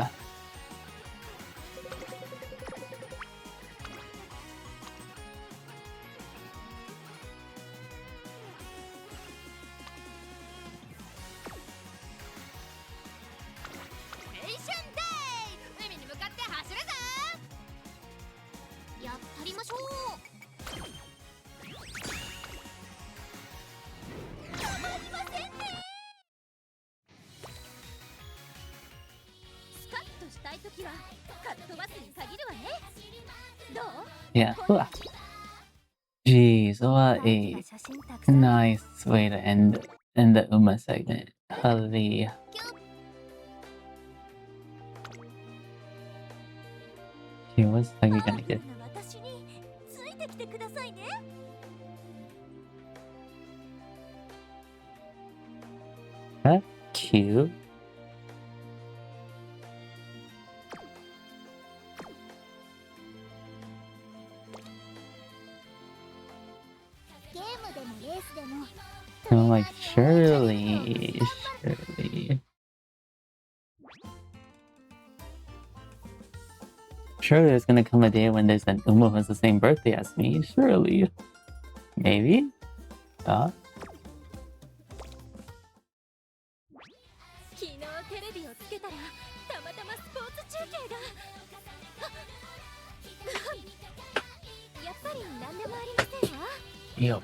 Yeah. Jeez, what a nice way to end the Uma segment. Holy. Okay, what's Huggy gonna get? That's cute. I'm like, surely. Surely there's gonna come a day when there's an Uma who has the same birthday as me. Surely. Maybe? Huh? Yo.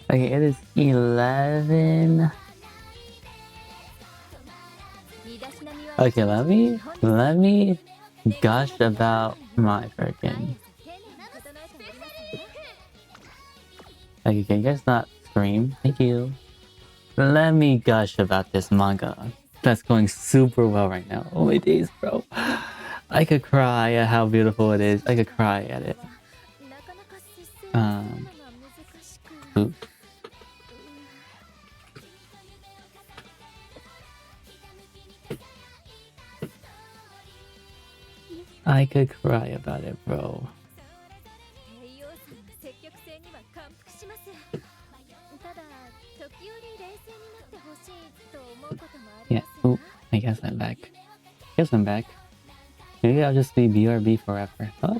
Okay, it is 11. Okay, let me gush about my freaking. Okay, can you guys not scream? Thank you. Let me gush about this manga. That's going super well right now. Oh my days, bro. I could cry at how beautiful it is. I could cry at it. Ooh. I could cry about it, bro. Yeah, ooh, I guess I'm back. Maybe I'll just be BRB forever. Huh?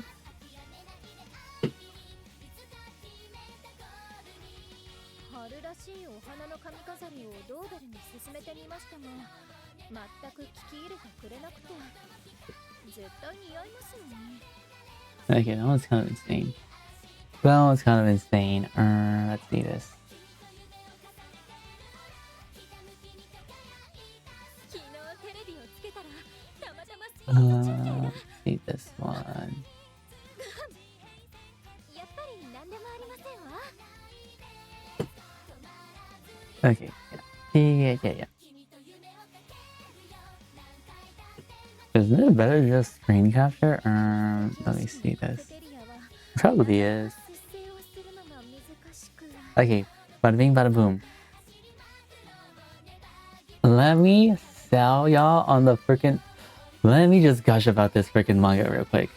Okay, that one's kind of insane. Let's see this. Let's see this one. Okay, yeah. Isn't it better to just screen capture? Let me see this. It probably is. Okay, bada bing, bada boom. Let me sell y'all on the freaking. Let me just gush about this freaking manga real quick.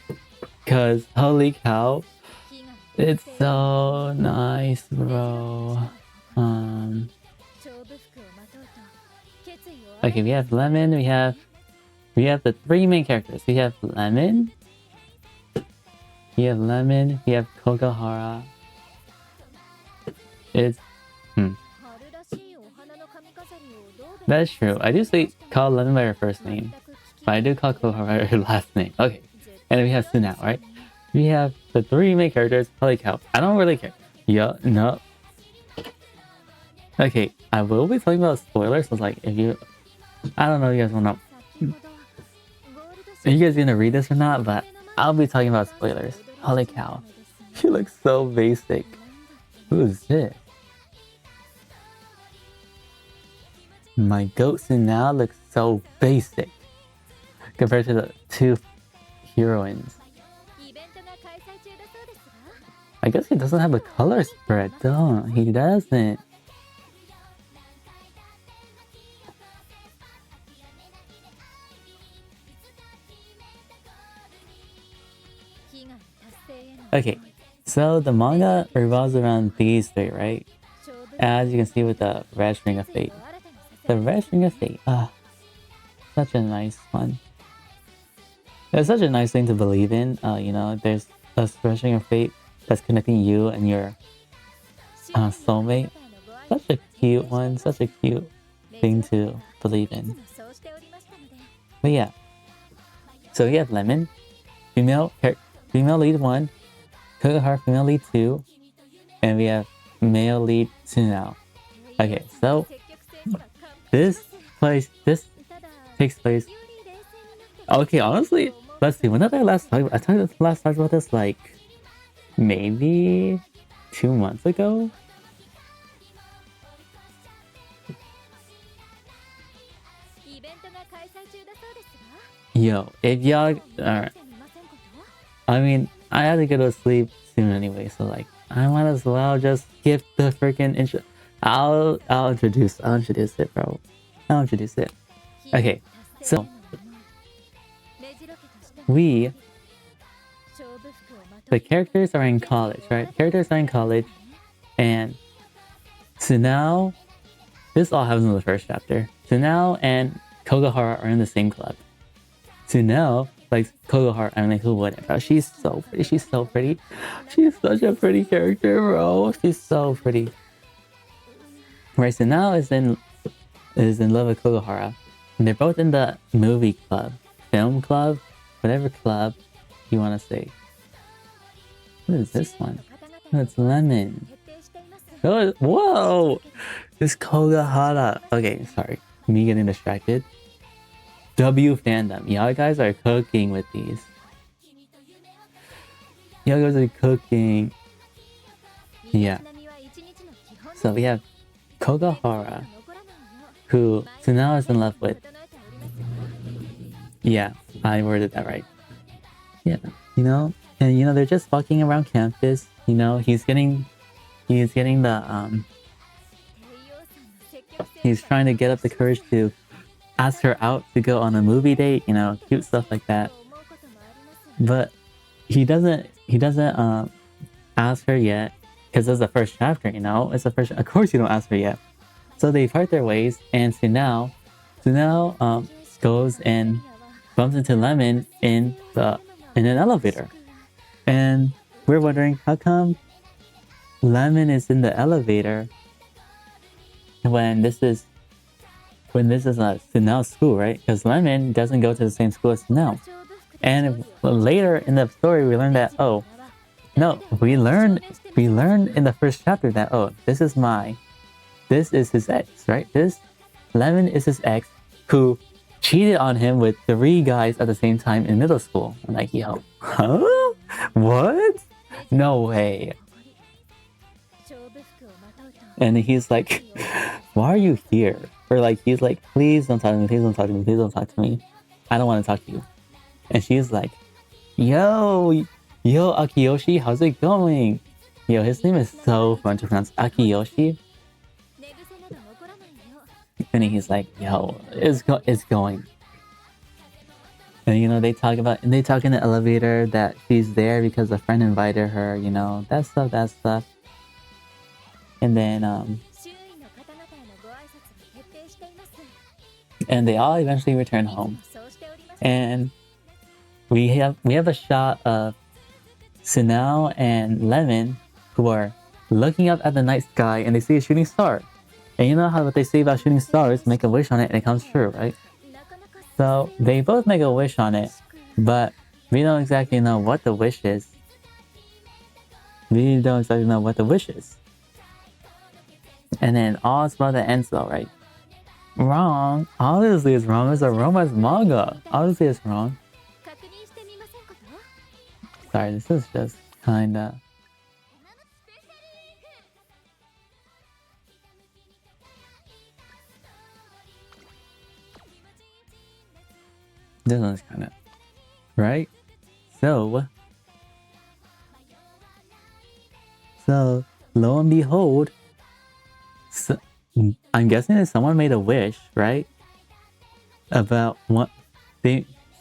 Cause holy cow, it's so nice, bro. Okay, we have Lemon, we have the three main characters. We have Lemon, we have Kokohara. That's true. I do call Lemon by her first name, but I do call Kokohara by her last name. Okay, and then we have Sunao, right? We have the three main characters. Holy cow, I don't really care. Yeah, no. Okay, I will be talking about spoilers. So like, if you, I don't know, if you guys wanna. Are you guys gonna read this or not? But I'll be talking about spoilers. Holy cow. She looks so basic. Who is this? My goat now looks so basic compared to the two heroines. I guess he doesn't have a color spread, though. He doesn't. Okay, so the manga revolves around these three, right? As you can see with the Red String of Fate. The Red String of Fate, such a nice one. It's such a nice thing to believe in. You know, there's a Red String of Fate that's connecting you and your soulmate. Such a cute one, such a cute thing to believe in. But yeah, so we have Lemon, female lead 1, Kokohara female lead 2, and we have male lead 2 now. Okay, so this takes place. Okay, honestly, let's see. When did I last talk? I last talked about this like maybe 2 months ago. Yo, if y'all, alright. I mean, I had to go to sleep soon anyway, so like, I might as well just skip the freaking intro. I'll introduce it, bro. I'll introduce it. Okay, so the characters are in college, right? Characters are in college, and Tsunao, this all happens in the first chapter. Tsunao and Kokohara are in the same club. Tsunao likes Kokohara, and like, who wouldn't, bro? She's so pretty. She's so pretty. She's such a pretty character, bro. She's so pretty. Right, Tsunao is in love with Kokohara, and they're both in the movie club, film club, whatever club you want to say. What is this one? Oh, it's Lemon. Oh, whoa! This Kokohara. Okay, sorry. Me getting distracted. W fandom. Y'all guys are cooking with these. Y'all guys are cooking. Yeah. So we have Kokohara, who Tsunao is in love with. Yeah, I worded that right. Yeah, you know, and you know, they're just walking around campus. You know, he's getting the he's trying to get up the courage to ask her out to go on a movie date, you know, cute stuff like that. But he doesn't ask her yet, because it's the first chapter, you know? It's the first, of course you don't ask her yet. So they part their ways, and Tsunao goes and bumps into Lemon in an elevator. And we're wondering, how come Lemon is in the elevator when this is Tsunao's school, right? Because Lemon doesn't go to the same school as Tsunao. And later in the story, we learned that, oh, no, we learned in the first chapter that, oh, this is his ex, right? Lemon is his ex who cheated on him with 3 guys at the same time in middle school. I'm like, yo, huh? What? No way. And he's like, why are you here? Or like, he's like, please don't talk to me, please don't talk to me, please don't talk to me. I don't want to talk to you. And she's like, yo, Akiyoshi, how's it going? Yo, his name is so fun to pronounce, Akiyoshi. And he's like, yo, it's going. And you know, they talk in the elevator that she's there because a friend invited her, you know, that stuff. And then and they all eventually return home. And we have a shot of Tsunao and Lemon, who are looking up at the night sky, and they see a shooting star. And you know how what they say about shooting stars, make a wish on it and it comes true, right? So they both make a wish on it, but we don't exactly know what the wish is. And then all is well that ends though, right? Wrong. Obviously it's wrong. It's a romance manga. Obviously it's wrong. Sorry, this is just kinda... This one's kinda... Right? So... So lo and behold, so, I'm guessing that someone made a wish, right? About what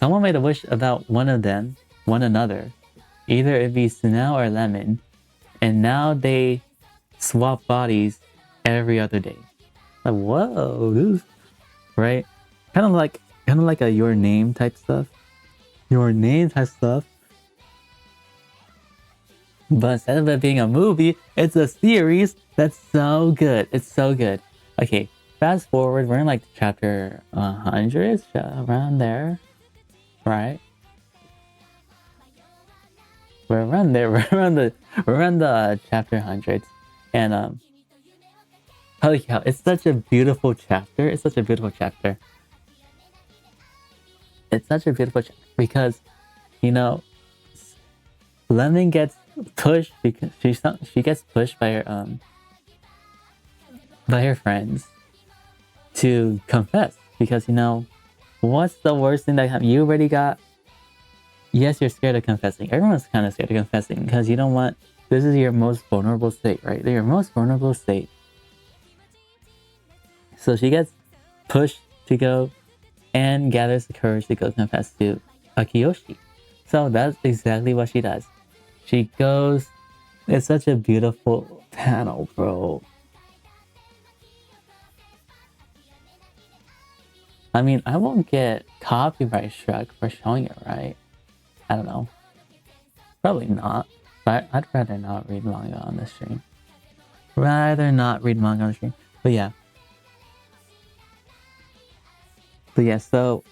someone made a wish about one of them, one another. Either it be Sunao or Lemon, and now they swap bodies every other day. Like, whoa, dude. Right? Kind of like a your name type stuff. Your name type stuff. But instead of it being a movie, it's a series that's so good. It's so good. Okay, fast forward, we're in like chapter 100, around there, right? We're around there. We're around the chapter hundreds, and holy cow! It's such a beautiful chapter. It's such a beautiful chapter. It's such a beautiful chapter because, you know, Lemon gets pushed because she gets pushed by her friends to confess because, you know, what's the worst thing that happened? You already got. Yes, you're scared of confessing. Everyone's kind of scared of confessing because you don't want. This is your most vulnerable state, right? Your most vulnerable state. So she gets pushed to go and gathers the courage to go confess to Akiyoshi. So that's exactly what she does. She goes. It's such a beautiful panel, bro. I mean, I won't get copyright struck for showing it, right? I don't know. Probably not. But I'd rather not read manga on the stream. Rather not read manga on the stream. But yeah. So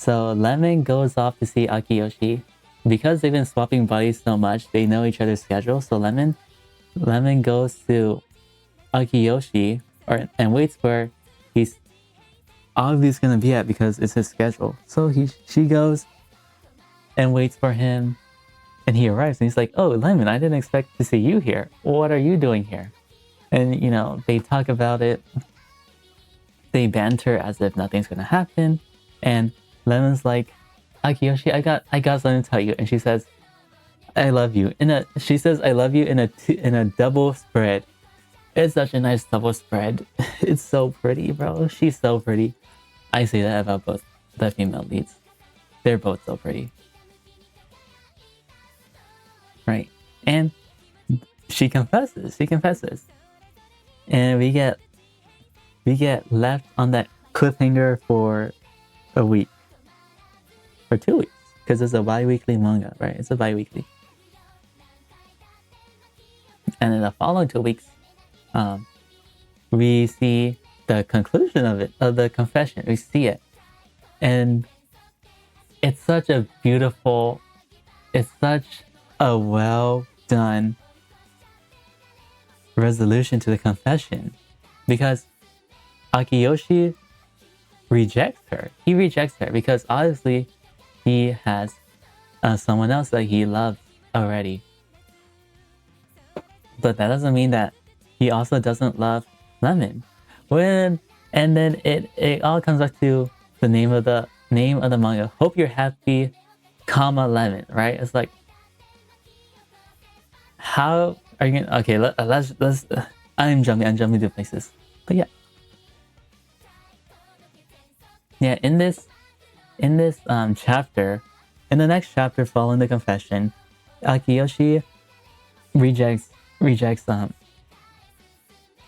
Lemon goes off to see Akiyoshi. Because they've been swapping bodies so much, they know each other's schedule. So Lemon goes to Akiyoshi and waits where he's obviously gonna be at because it's his schedule. So she goes and waits for him, and he arrives and he's like, "Oh, Lemon, I didn't expect to see you here. What are you doing here?" And you know, they talk about it. They banter as if nothing's gonna happen, and Lemon's like, "Akiyoshi, I got something to tell you," and she says, "I love you." She says, "I love you" in a double spread. It's such a nice double spread. It's so pretty, bro. She's so pretty. I say that about both the female leads. They're both so pretty. Right. And she confesses. And we get left on that cliffhanger for a week. For 2 weeks. Because it's a bi-weekly manga, right? It's a bi-weekly. And in the following 2 weeks, we see the conclusion of the confession. We see it. And it's such a well done resolution to the confession. Because Akiyoshi rejects her. He rejects her because obviously he has someone else that he loves already. But that doesn't mean that he also doesn't love Lemon. And then it all comes back to the name of the manga. Hope you're happy, comma Lemon, right? It's like, how are you gonna? Okay, let's. I'm jumping to places. But yeah. In this chapter, in the next chapter following the confession, Akiyoshi rejects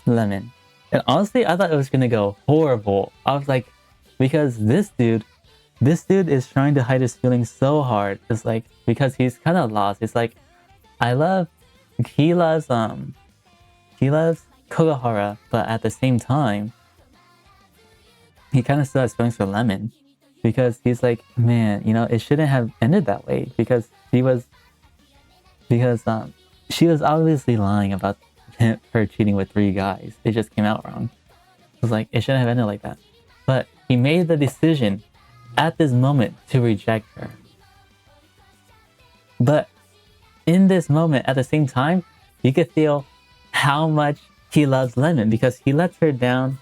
Lemon. And honestly, I thought it was gonna go horrible. I was like, because this dude is trying to hide his feelings so hard. It's like, because he's kind of lost. It's like, he loves Kogohara, but at the same time, he kind of still has feelings for Lemon, because he's like, man, you know, it shouldn't have ended that way, because she was obviously lying about her cheating with 3 guys. It just came out wrong. It was like, it shouldn't have ended like that. But he made the decision at this moment to reject her. But in this moment, at the same time, you could feel how much he loves Lemon, because he lets her down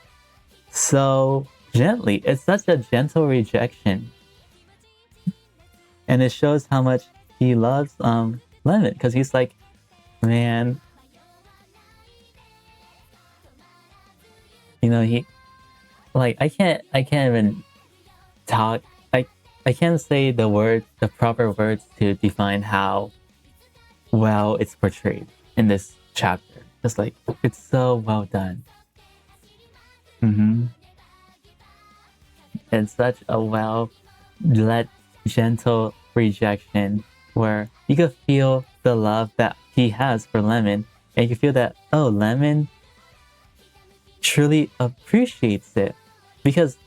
so gently. It's such a gentle rejection. And it shows how much he loves Lemon, because he's like, man, You know, he like I can't even talk. I can't say the proper words to define how well it's portrayed in this chapter. It's like it's so well done. It's such a well led, gentle rejection where you can feel the love that he has for Lemon, and you can feel that Lemon truly appreciates it because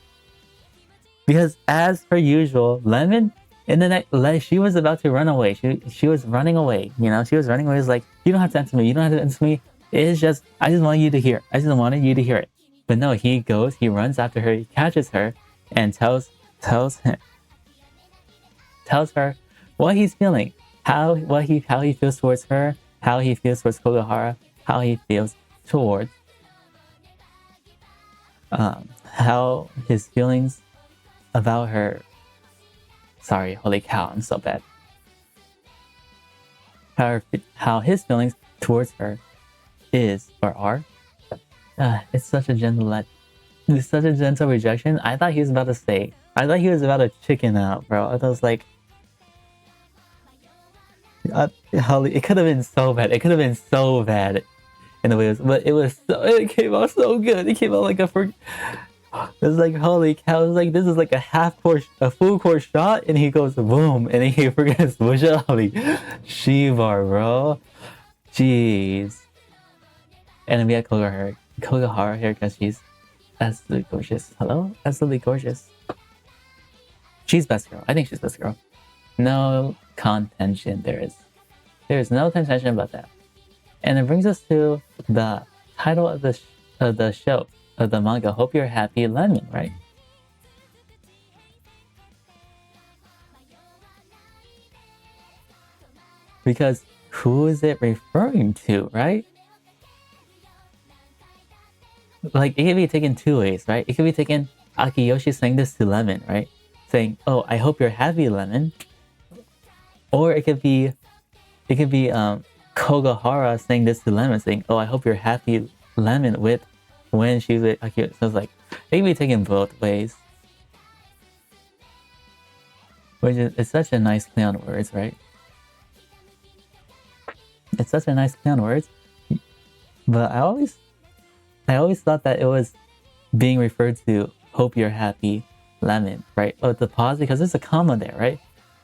as per usual, Lemon in the night, like, she was about to run away. She was running away. You know, she was running away. It's like, you don't have to answer me. You don't have to answer me. It's just I just want you to hear. I just wanted you to hear it. But no, he goes. He runs after her. He catches her and tells her what he's feeling, how he feels towards her, how he feels towards Kogahara, how he feels towards how his feelings about her. Sorry, holy cow, I'm so bad. How his feelings towards her is or are. It's such a gentle rejection. I thought he was about to chicken out, bro. I was like, it could have been so bad. It could have been so bad in the way it was, but it came out so good. It came out like it was like, holy cow, it was like, this is like a full course shot, and he goes boom, and he forgets Mushali. Shiva, bro. Jeez. And then we had Kogahara here because she's absolutely gorgeous. Hello? Absolutely gorgeous. She's best girl. I think she's best girl. No contention. There is no contention about that. And it brings us to the title of the show, of the manga. Hope You're Happy, Lemon, right? Because who is it referring to, right? Like, it can be taken two ways, right? It could be taken Akiyoshi saying this to Lemon, right? Saying, "Oh, I hope you're happy, Lemon." Or it could be Kogahara saying this to Lemon, saying, "Oh, I hope you're happy, Lemon," with when she's with Akiyoshi. So it's like, it can be taken both ways. Which is, it's such a nice play on words, right? It's such a nice play on words. But I always thought that it was being referred to "Hope You're Happy, Lemon," right? Oh, the pause because there's a comma there, right?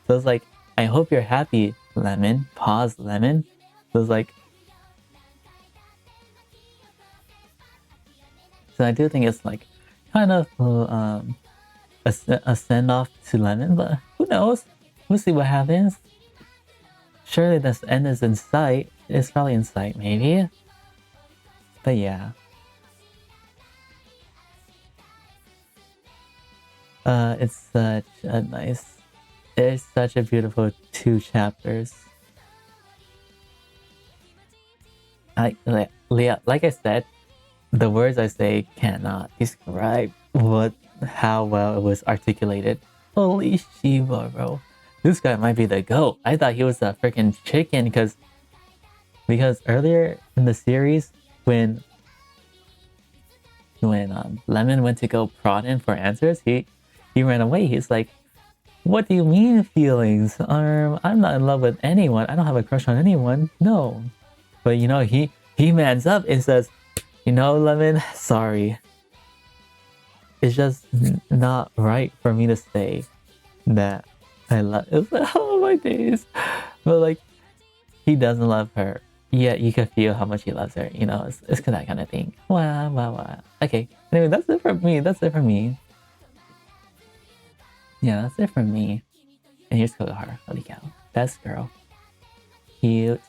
So it's like, I hope you're happy, Lemon. Pause, Lemon. So it's like, so I do think it's like kind of a send off to Lemon, but who knows? We'll see what happens. Surely this end is in sight. It's probably in sight, maybe. But yeah. It's such a beautiful 2 chapters. Like I said, the words I say cannot describe how well it was articulated. Holy Shiva, bro. This guy might be the GOAT. I thought he was a freaking chicken because earlier in the series when Lemon went to go prod him for answers, he ran away. He's like, "What do you mean feelings? I'm not in love with anyone. I don't have a crush on anyone. No." But you know, he mans up and says, "You know, Lemon, sorry. It's just not right for me to say that I love." It's like, oh my days. But like, he doesn't love her. Yet you can feel how much he loves her. You know, it's that kind of thing. Wow. Okay. Anyway, that's it for me. Yeah, that's it from me. And here's Kogahara. Holy cow. Best girl. Cute.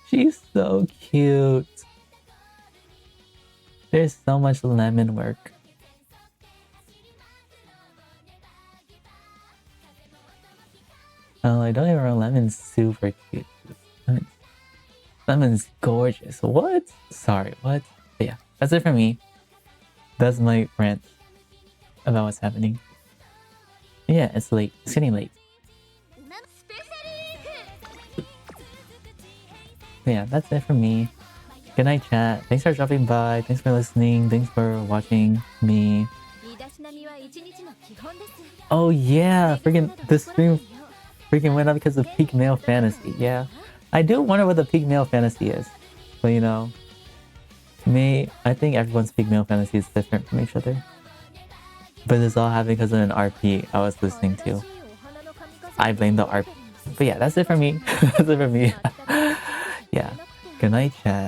She's so cute. There's so much Lemon work. Oh, I don't even know. Lemon's super cute. Lemon's gorgeous. What? Sorry, what? But yeah, that's it for me. That's my rant about what's happening. Yeah, it's late. It's getting late. But yeah, that's it for me. Good night, chat. Thanks for dropping by. Thanks for listening. Thanks for watching me. Oh yeah, freaking the stream freaking went up because of peak male fantasy. Yeah, I do wonder what the peak male fantasy is, but you know, I think everyone's peak male fantasy is different from each other. But it's all happening because of an RP I was listening to. I blame the RP. But yeah, that's it for me. That's it for me. Yeah. Good night, chat.